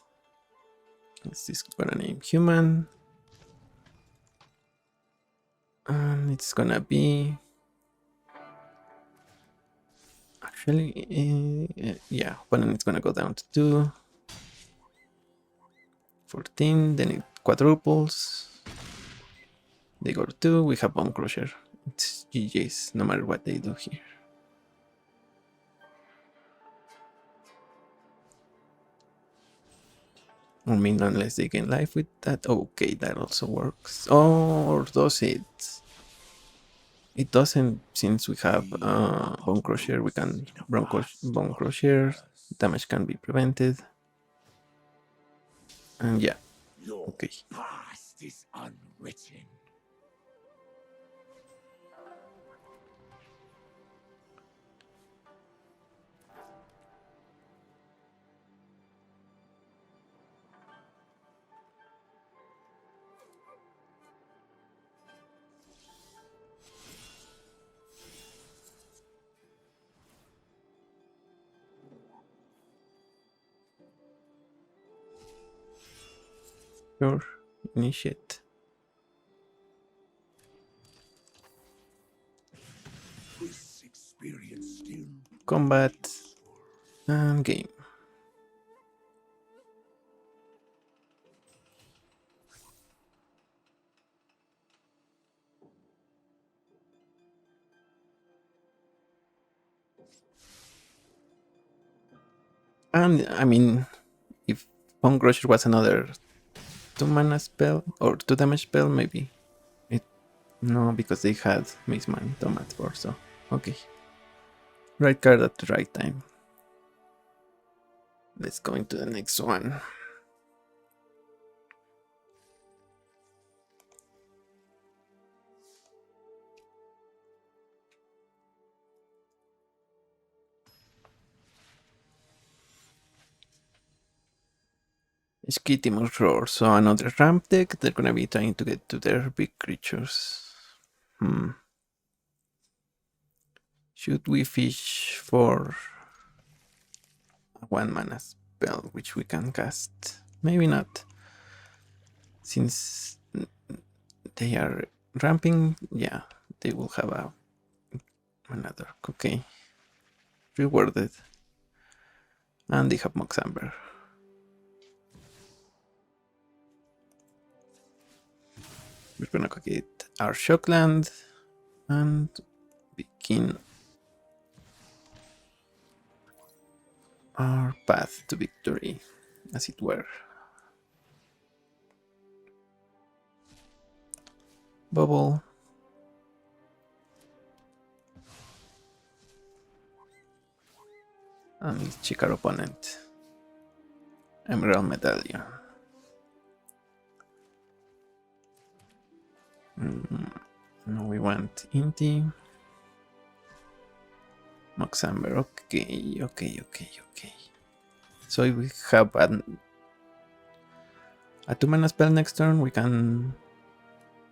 Let's just gonna name human. And it's gonna be actually yeah, opponent is gonna go down to 2. 14, then it quadruples. They go to 2, we have Bone Crusher. It's GG's no matter what they do here. I mean, unless they gain life with that. Okay, that also works. Or does it? It doesn't, since we have Bone Crusher, we can Bone Crusher, damage can be prevented. And yeah, okay. Past is unwritten. Sure, initiate. This experience still Combat and game. And I mean, if Bone Crusher was another 2 mana spell or 2 damage spell, maybe it no, because they had Maze Man Tomat for so okay. Right card at the right time. Let's go into the next one. Skittimos Roar, so another ramp deck. They're gonna be trying to get to their big creatures. Should we fish for a 1 mana spell which we can cast? Maybe not. Since they are ramping, yeah, they will have another. Okay. Rewarded. And they have Moxamber. We're gonna go get our Shockland and begin our path to victory, as it were. Bubble. And let's check our opponent. Emerald Medallion. Now we want Inti. Moxamber. Okay. So if we have a 2 mana spell next turn, we can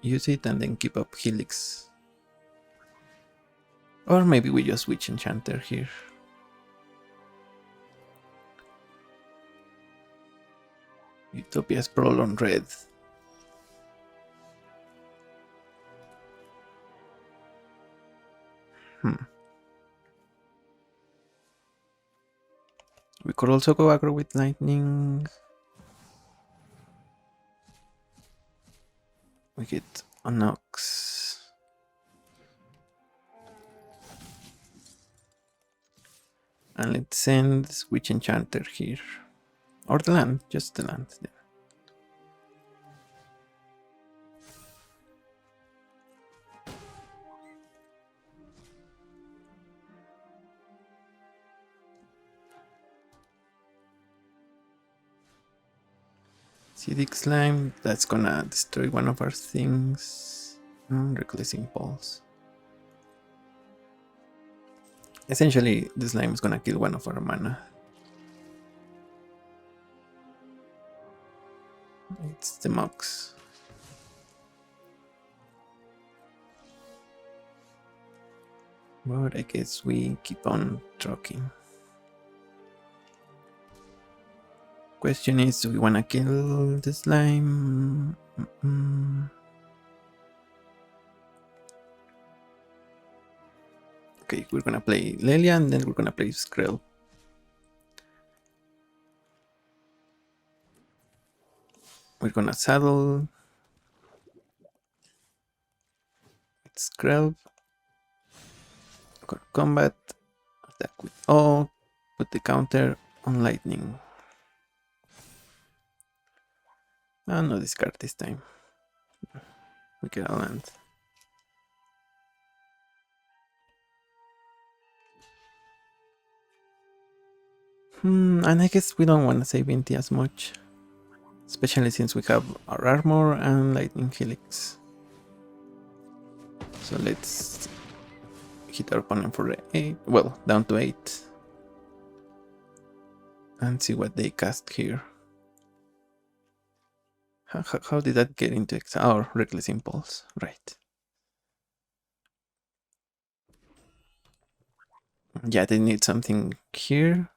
use it and then keep up Helix. Or maybe we just Witch Enchanter here. Utopia Sprawl on red. We could also go aggro with Lightning. We get a Nox. And let's send Witch Enchanter here. Or the land, just the land. Yeah. Acidic Slime, that's gonna destroy one of our things. Reckless Impulse. Essentially, the slime is gonna kill one of our mana. It's the Mox. But I guess we keep on trucking. Question is, do we wanna kill the slime? Okay, we're gonna play Laelia and then we're gonna play Skrill. We're gonna saddle. It's Skrill. Combat. Attack with all. Put the counter on Lightning. No discard this time. We get a land. And I guess we don't want to save Inti as much. Especially since we have our armor and Lightning Helix. So let's hit our opponent for 8. Well, down to 8. And see what they cast here. How did that get into our Reckless Impulse? Right. Yeah, they need something here.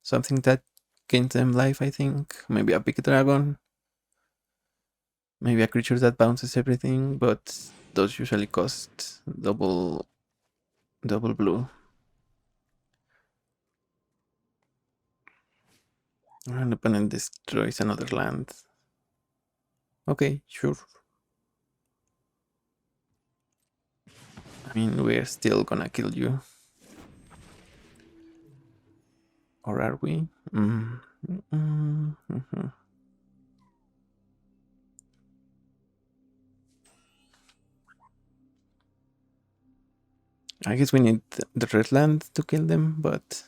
Something that gains them life, I think. Maybe a big dragon. Maybe a creature that bounces everything, but those usually cost double blue. An opponent destroys another land. Okay, sure. I mean, we're still gonna kill you. Or are we? Mhm. I guess we need the red land to kill them, but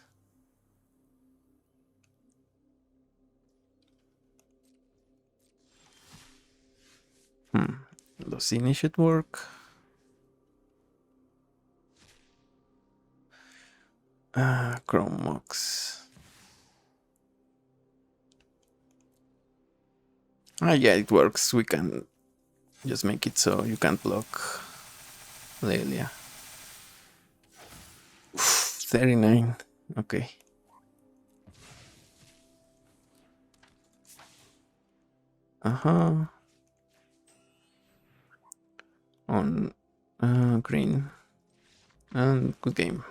Lucini should work. Chrome Mox. Yeah, it works. We can just make it so you can't block Laelia. 39. Okay. On green. And good game.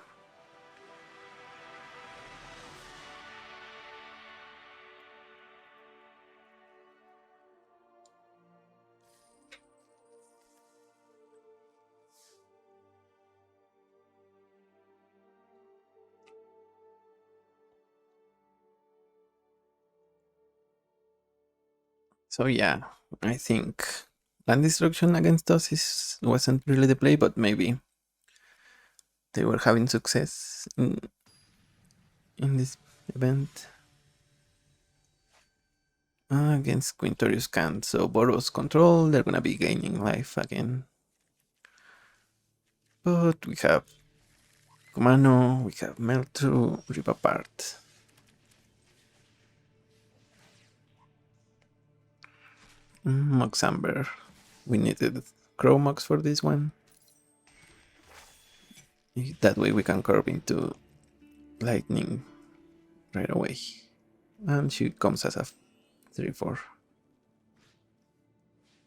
So yeah, I think land destruction against us wasn't really the play, but maybe they were having success in this event. Against Quintorius Kant, so Boros control, they're gonna be gaining life again. But we have Kumano, we have Melt to rip apart. Moxamber. We needed Chromox for this one. That way we can curve into Lightning right away. And she comes as a 3-4.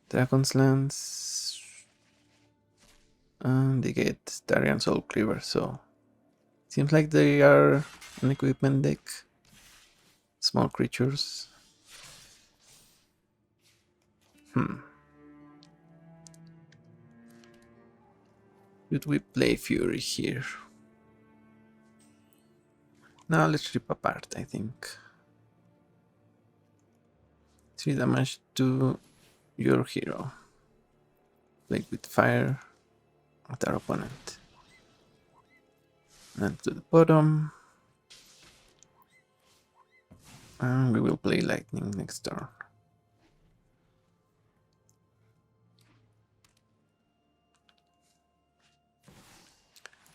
Dragon's Lance. And they get Tarian Soul Cleaver, so seems like they are an equipment deck. Small creatures. Should we play Fury here? Now let's rip apart, I think. 3 damage to your hero. Play with fire at our opponent. And to the bottom. And we will play Lightning next turn.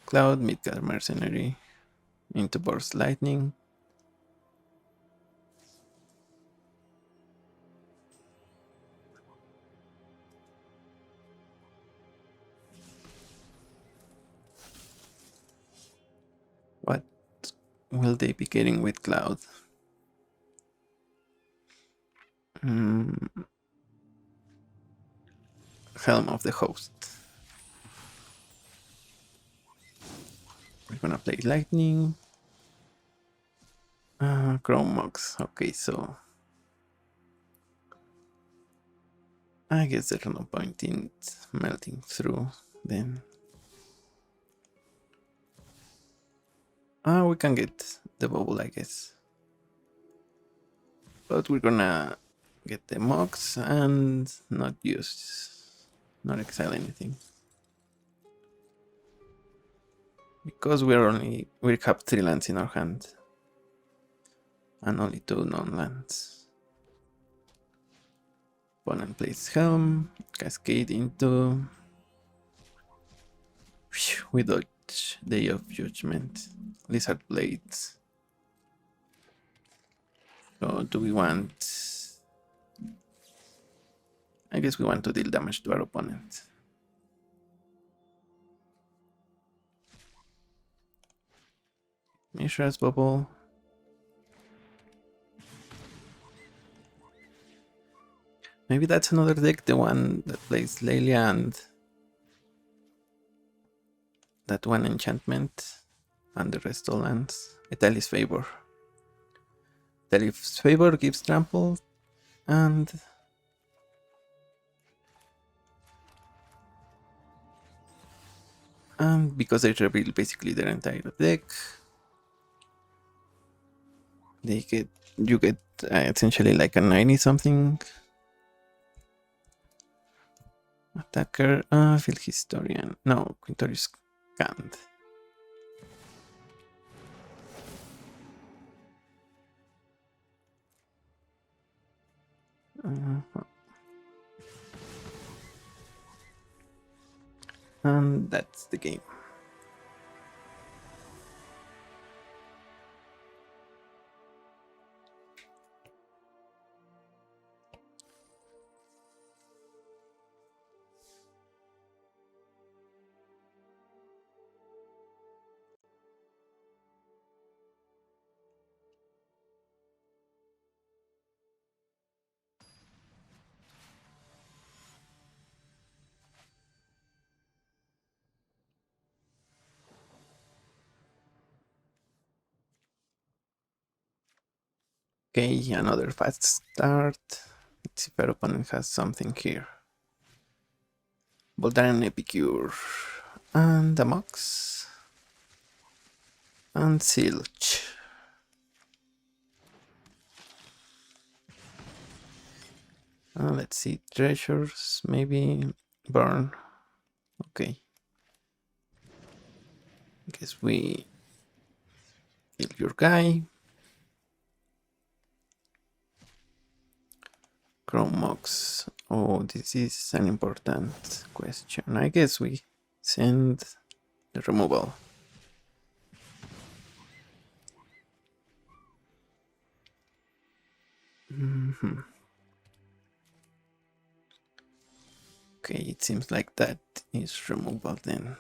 Cloud, Midgard Mercenary, into Burst Lightning. What will they be getting with Cloud? Helm of the Host. We're gonna play Lightning. Chrome Mox. Okay, so I guess there's no point in melting through then. We can get the bubble, I guess. But we're gonna get the Mox and not not exile anything. Because we have 3 lands in our hand. And only 2 non-lands. Opponent plays Helm, Cascade into... We dodge Day of Judgment. Lizard Blades. So do we want... I guess we want to deal damage to our opponent. Mishra's Bubble. Maybe that's another deck, the one that plays Laelia and that one enchantment and the rest all lands. Italy's Favor. Italy's Favor gives trample and because they reveal basically their entire deck, you get essentially like a 90 something attacker. Field historian. No, Quintorius can't. And that's the game. Okay, another fast start. Let's see if our opponent has something here. Voldaren Epicure. And a Mox. And Silch. Let's see, treasures, maybe burn. Okay. Guess we kill your guy. Chrome Mox. Oh, this is an important question. I guess we send the removal. Okay, it seems like that is removal then.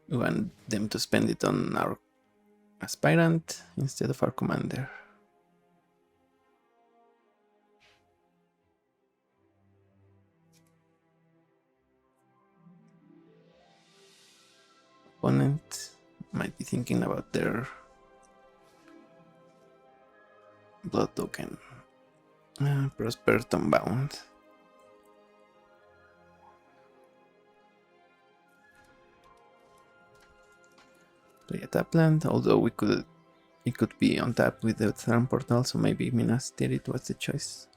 We want them to spend it on our aspirant instead of our commander. Opponent might be thinking about their blood token. Prosper Tombound. Play a tap land, although it could be on tap with the Thran Portal, so maybe Minas Tirith was the choice.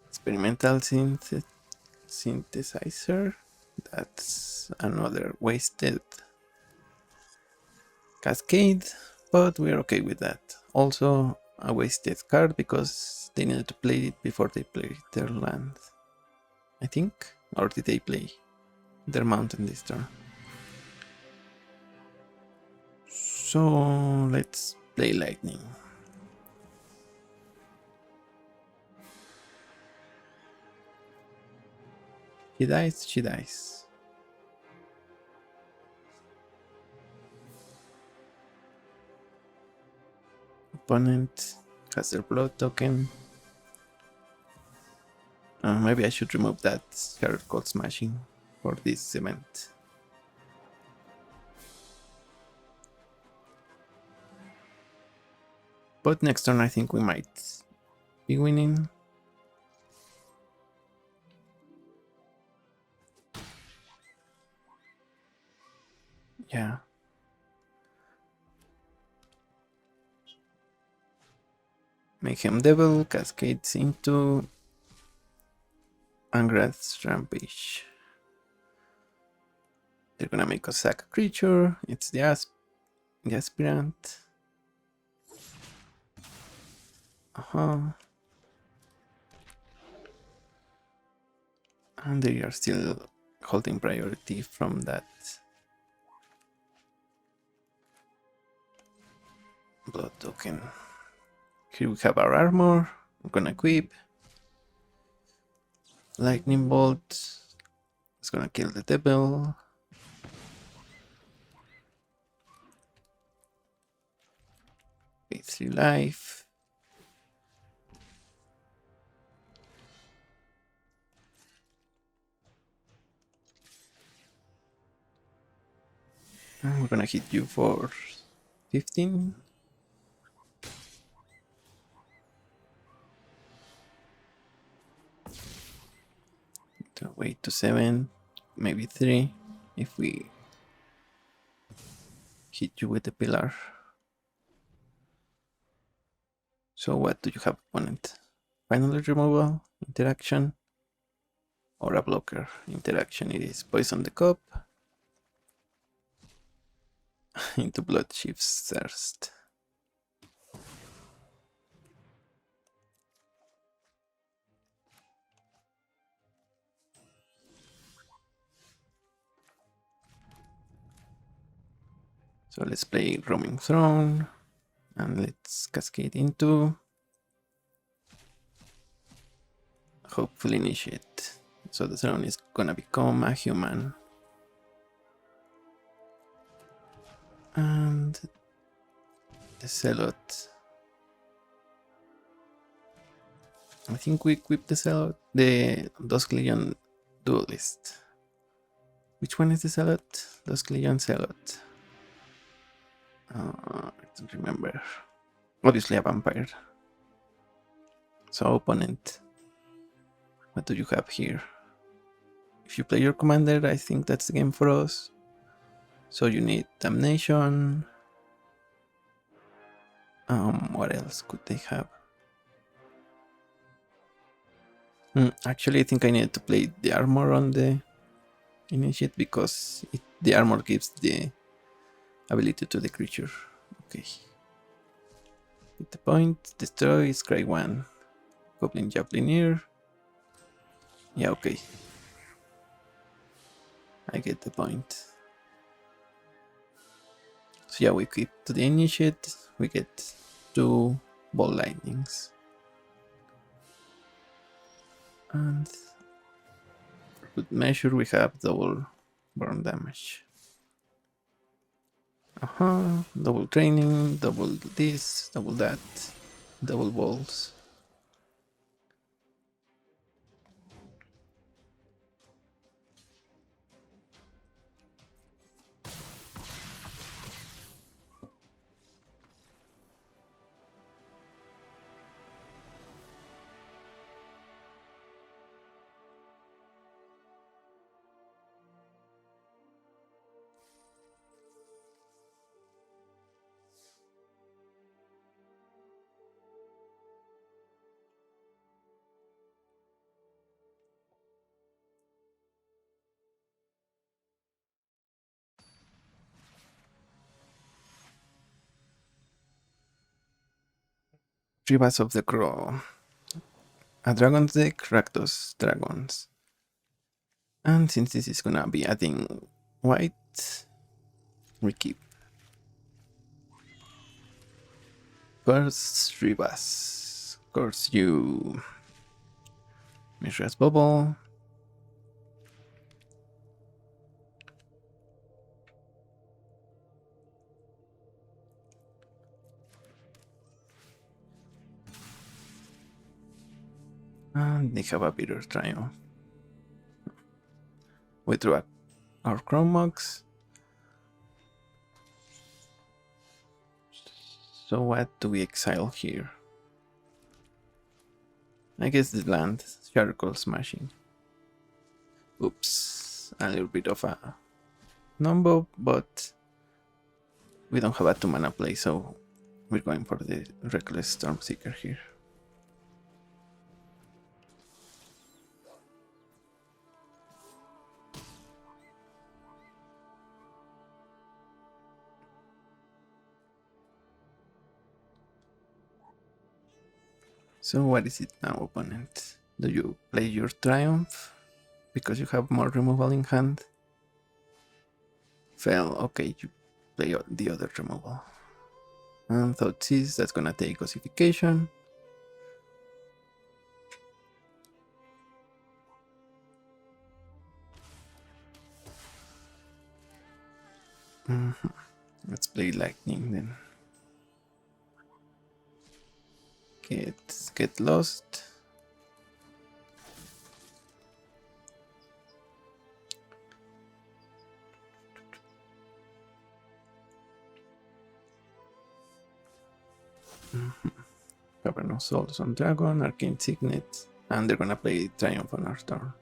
Experimental synthesizer. That's another wasted Cascade, but we're okay with that. Also a wasted card because they needed to play it before they played their land, I think. Or did they play their mountain this turn? So let's play Lightning. He dies, she dies. Opponent has their blood token. Maybe I should remove that Scarlet Cold Smashing for this event. But next turn I think we might be winning. Yeah. Mayhem Devil cascades into Angrath's Rampage. They're gonna make us sack a creature. It's the Aspirant. And they are still holding priority from that blood token. Here we have our armor. I'm gonna equip. Lightning Bolt. It's gonna kill the devil. Pay 3 life. And we're gonna hit you for 15. To wait to 7, maybe 3 if we hit you with the pillar. So what do you have, opponent? Finally removal, interaction, or a blocker? Interaction it is. Poison the cup into Blood Chief's Thirst. So let's play Roaming Throne and let's cascade into. Hopefully initiate. So the throne is gonna become a human. And the Zealot. I think we equip the Zealot, the Dusk Legion Duelist. Which one is the Zealot? Dusk Legion Zealot. I don't remember. Obviously a vampire. So opponent, what do you have here? If you play your commander, I think that's the game for us. So you need Damnation. What else could they have? Actually, I think I need to play the armor on the initiate because the armor gives the ability to the creature. Okay. Hit the point, destroy, scry 1. Goblin Javeliner. Yeah, okay. I get the point. So yeah, we equip to the initiate, we get 2 ball lightnings. And for good measure we have double burn damage. Double training, double this, double that, double balls. Tribas of the Crow. A dragon's deck, Rakdos dragons. And since this is gonna be adding white, we keep. Curse Tribas. Curse you. Mishra's Bubble. And they have a bitter triumph. We draw our Chromox. So what do we exile here? I guess the land, Charcoal Smashing. Oops, a little bit of a number, but we don't have a 2-mana play, so we're going for the Reckless Stormseeker here. So what is it now, opponent? Do you play your Triumph because you have more removal in hand? Fail, okay, you play the other removal. And Thoughtseize, that's gonna take Ossification. Let's play Lightning then. Get lost. Cavern of Souls on Dragon, Arcane Signet, and they're gonna play Triumph on our turn.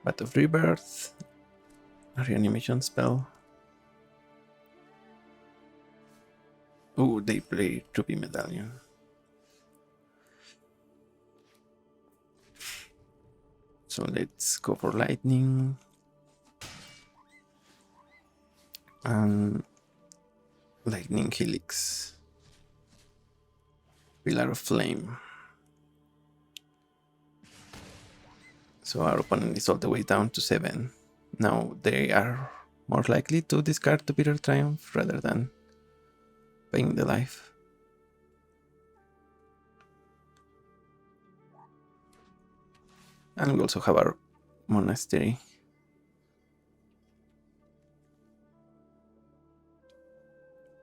Bat of Rebirth, a reanimation spell. Oh, they play Ruby Medallion. So let's go for Lightning. And Lightning Helix. Pillar of Flame. So our opponent is all the way down to 7. Now they are more likely to discard the Bitter Triumph rather than paying the life. And we also have our Monastery.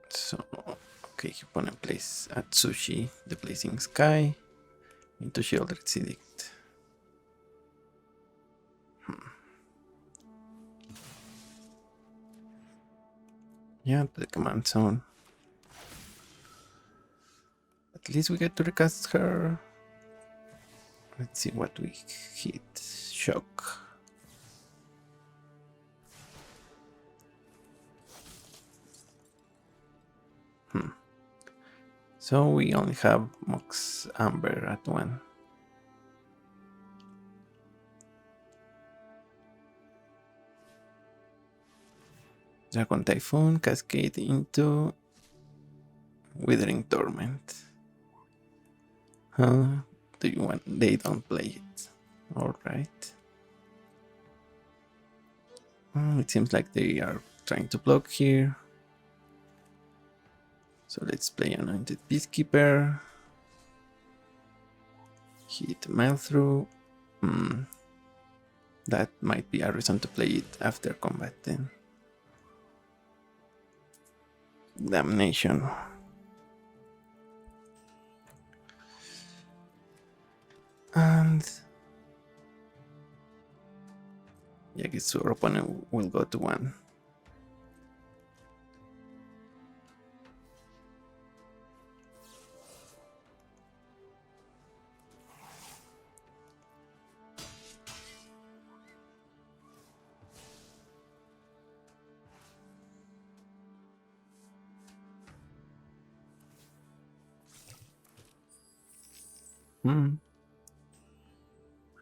So, okay, opponent plays Atsushi, the Blazing Sky, into Shieldred Edict. Yeah, the command zone. At least we get to recast her. Let's see what we hit. Shock. So we only have Mox Amber at 1. Dragon Typhoon, Cascade into Withering Torment. Huh? Do you want? They don't play it. Alright. It seems like they are trying to block here. So let's play Anointed Peacekeeper. Hit Mile Through. That might be a reason to play it after combat then. Damnation. And yeah, I guess our opponent will go to 1.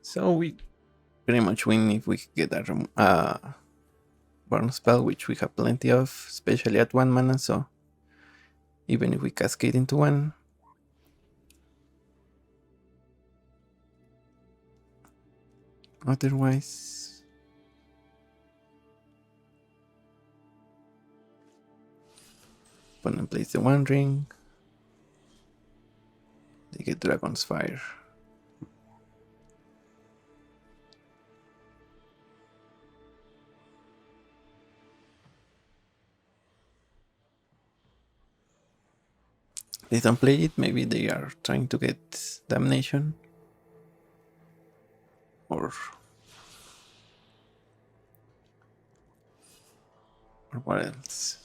So we pretty much win if we get a burn spell, which we have plenty of, especially at 1 mana. So even if we cascade into 1, otherwise, opponent plays the 1 ring. They get Dragon's Fire. They don't play it, maybe they are trying to get Damnation. Or what else?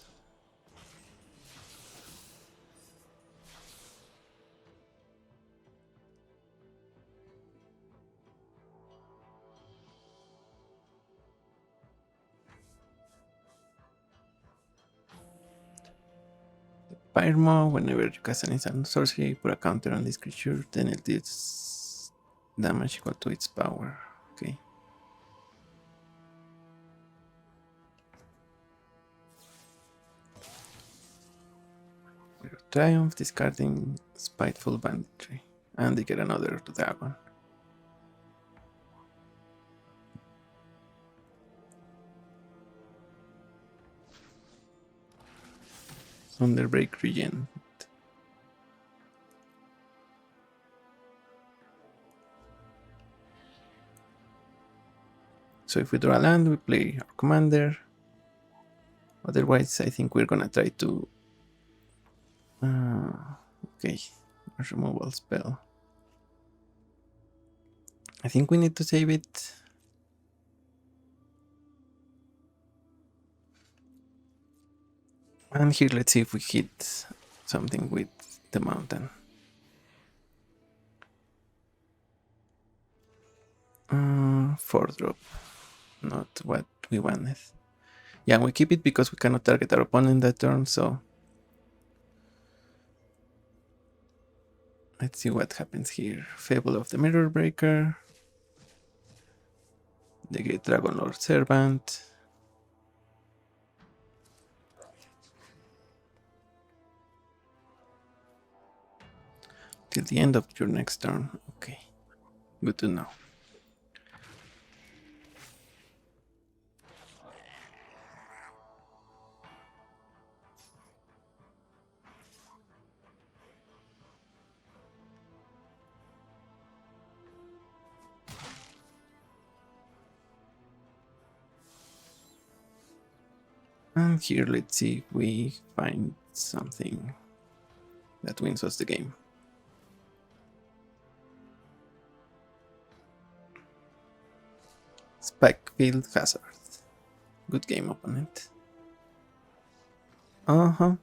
Pyrmo, whenever you cast an instant sorcery, put a counter on this creature, then it deals damage equal to its power. Okay. Triumph, discarding Spiteful Banditry. And they get another dragon. Thunderbreak Regent. So if we draw a land, we play our commander. Otherwise, I think we're gonna try to... okay, a removal spell. I think we need to save it. And here, let's see if we hit something with the mountain. 4-drop. Not what we wanted. Yeah, we keep it because we cannot target our opponent that turn, so let's see what happens here. Fable of the Mirror Breaker. The Great Dragon Lord Servant. Till the end of your next turn. Okay, good to know. And here, let's see if we find something that wins us the game. Spikefield Hazard. Good game, opponent. Uh-huh.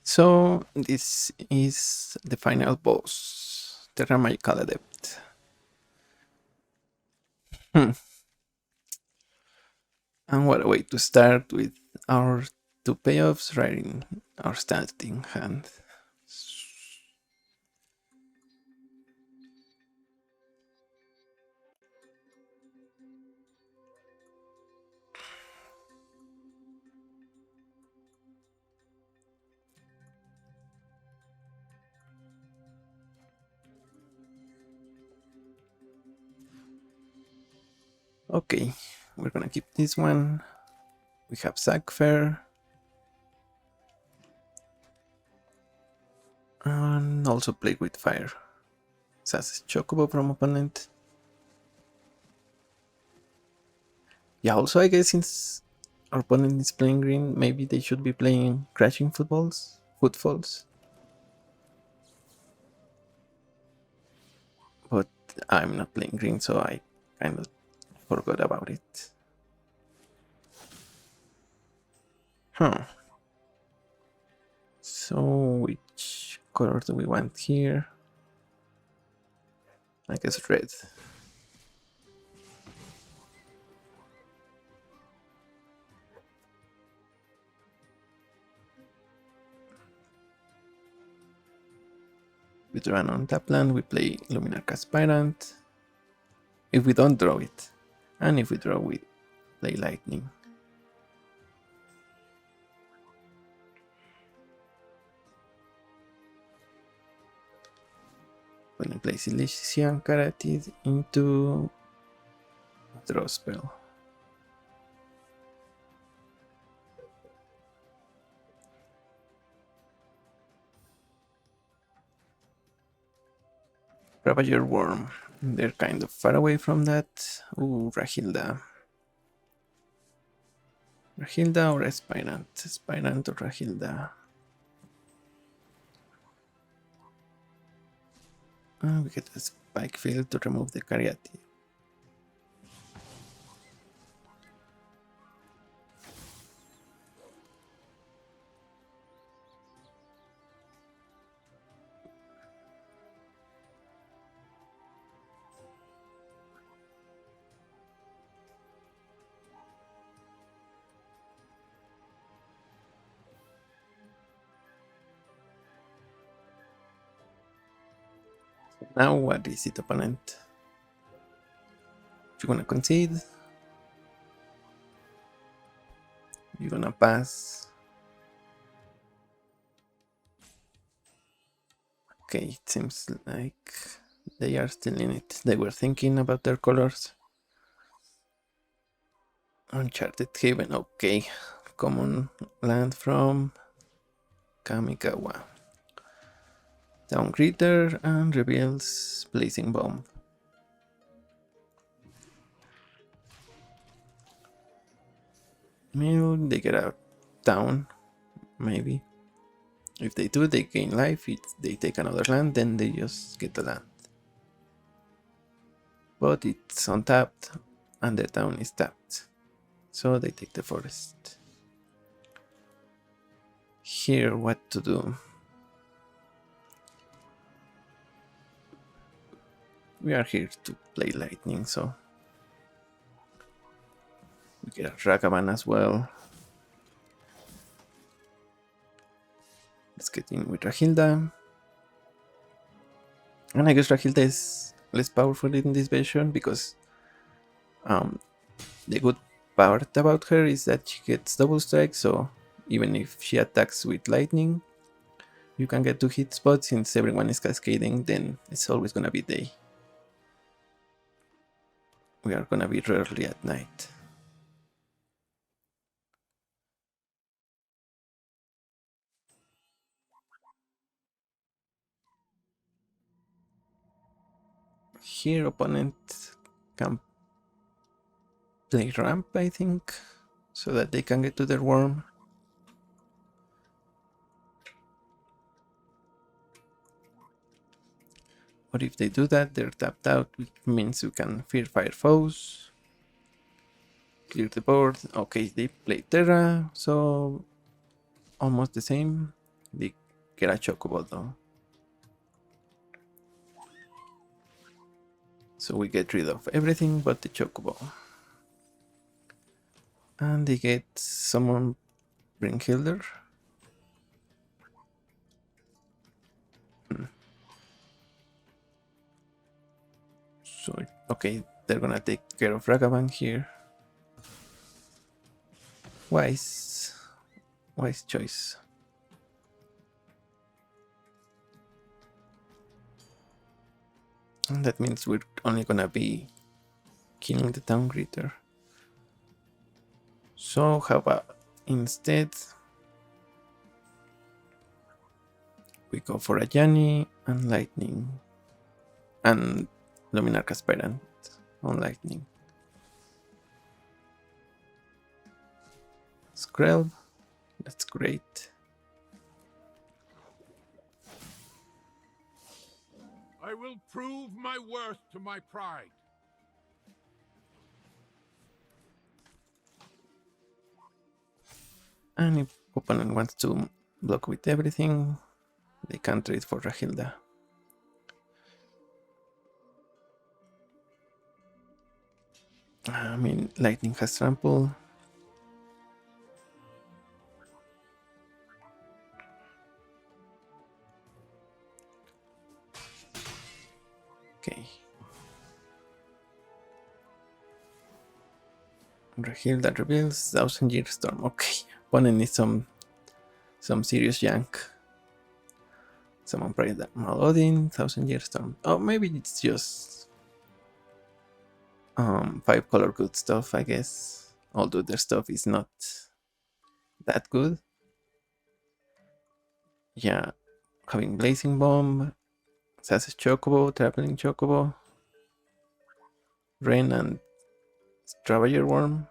So this is the final boss, Terra Magical Adept. And what a way to start with our 2 payoffs right in our starting hand. Okay, we're gonna keep this one. We have Sackfair. And also play with fire. Says Chocobo from opponent. Yeah, also I guess since our opponent is playing green, maybe they should be playing Crashing Footfalls. But I'm not playing green, so I kind of forgot about it. Huh. So which color do we want here? I guess red. We draw an untap land, we play Luminarch Aspirant. If we don't draw it. And if we draw, we play Lightning. When I place Elysian Karatid into draw spell. Ravager Worm. They're kind of far away from that. Ooh, Rahilda. Rahilda or Aspirant? Aspirant or Rahilda? We get a Spike Field to remove the Caryatid. Now what is it, opponent? You gonna concede? You gonna pass? Okay, it seems like they are still in it. They were thinking about their colors. Uncharted Haven, okay. Common land from Kamikawa. Down Critter and reveals Blazing Bomb. Mill, they get a town, maybe. If they do, they gain life. If they take another land, then they just get the land. But it's untapped, and the town is tapped. So they take the forest. Here, what to do? We are here to play Lightning, so we get a Ragavan as well. Let's get in with Rahilda. And I guess Rahilda is less powerful in this version because the good part about her is that she gets double strike, so even if she attacks with lightning, you can get 2 hit spots. Since everyone is cascading, then it's always gonna be day. We are gonna be rarely at night. Here opponent can play ramp, I think, so that they can get to their worm. But if they do that, they're tapped out, which means we can Fear Fire foes, clear the board. Okay, they play Terra, so almost the same. They get a Chocobo though. So we get rid of everything but the Chocobo. And they get someone bring Hilder. So, okay, they're gonna take care of Ragavan here. Wise choice. And that means we're only gonna be killing the Town Greeter. So how about instead we go for a Yanni and Lightning and Luminarch Aspirant on Lightning. Skrelv, that's great. I will prove my worth to my pride. And if opponent wants to block with everything, they can trade for Rahilda. I mean, Lightning has trample. Okay. Rahilda reveals Thousandth Storm. Okay, opponent needs some serious yank. Someone played that Malodin, Thousandth Storm. Oh, maybe it's just 5 color good stuff, I guess. Although their stuff is not that good. Yeah, having Blazing Bomb, Sas's Chocobo, Traveling Chocobo, Rain and Stravager Worm.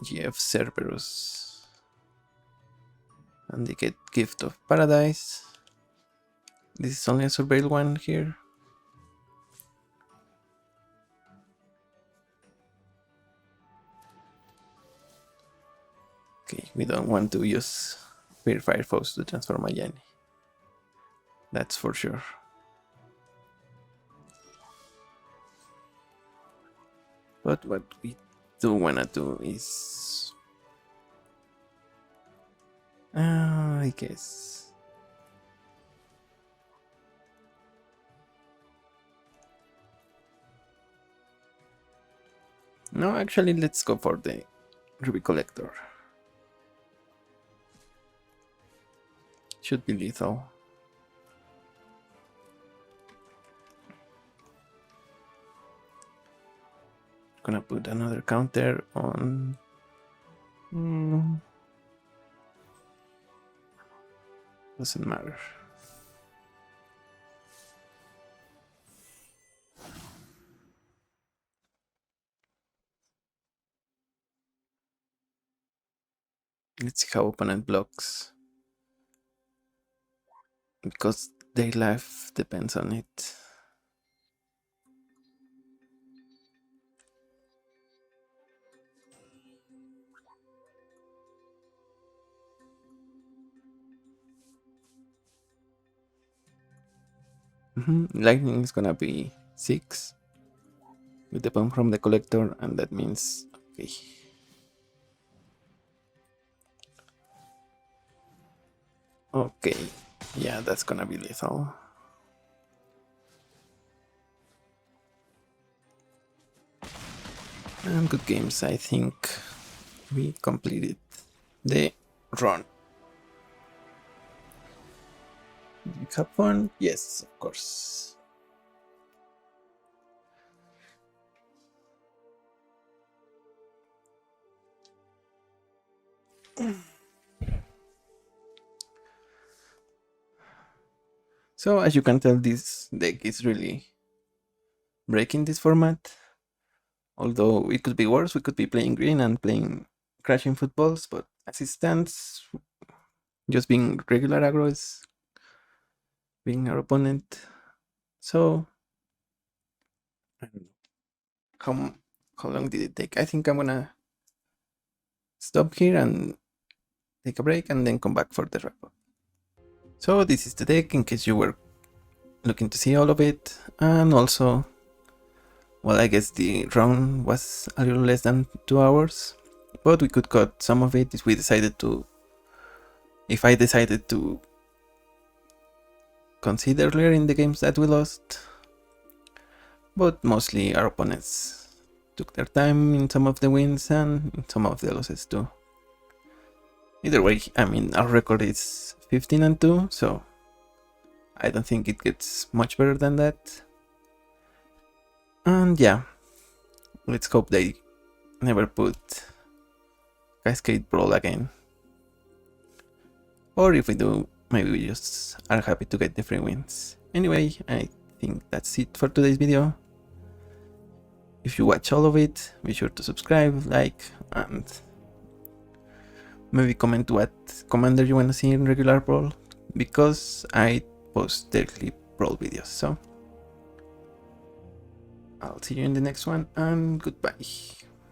GF Cerberus. And they get Gift of Paradise. This is only a Surveil one here. Okay, we don't want to use Purifier Foes to transform a Yanni. That's for sure. But what we do wanna do is... I guess... No, actually, let's go for the Ruby Collector. Should be lethal. Gonna put another counter on Hmm, doesn't matter. Let's see how opponent blocks. Because their life depends on it. Lightning is gonna be 6 with the bomb from the collector, and that means okay. Okay, yeah, that's gonna be lethal. And good games, I think we completed the run. Did you have fun? Yes, of course. So as you can tell, this deck is really breaking this format. Although it could be worse, we could be playing green and playing crashing footballs, but as it stands, just being regular aggro is being our opponent. So I don't know how long did it take. I think I'm gonna stop here and take a break and then come back for the wrap up. So this is the deck in case you were looking to see all of it, and also, well, I guess the round was a little less than 2 hours, but we could cut some of it if I decided to consider in the games that we lost, but mostly our opponents took their time in some of the wins and in some of the losses too. Either way, I mean, our record is 15-2, so I don't think it gets much better than that. And yeah, let's hope they never put Cascade Brawl again. Or if we do, maybe we just are happy to get the free wins. Anyway, I think that's it for today's video. If you watch all of it, be sure to subscribe, like, and maybe comment what commander you want to see in regular Brawl, because I post daily Brawl videos. So I'll see you in the next one, and goodbye.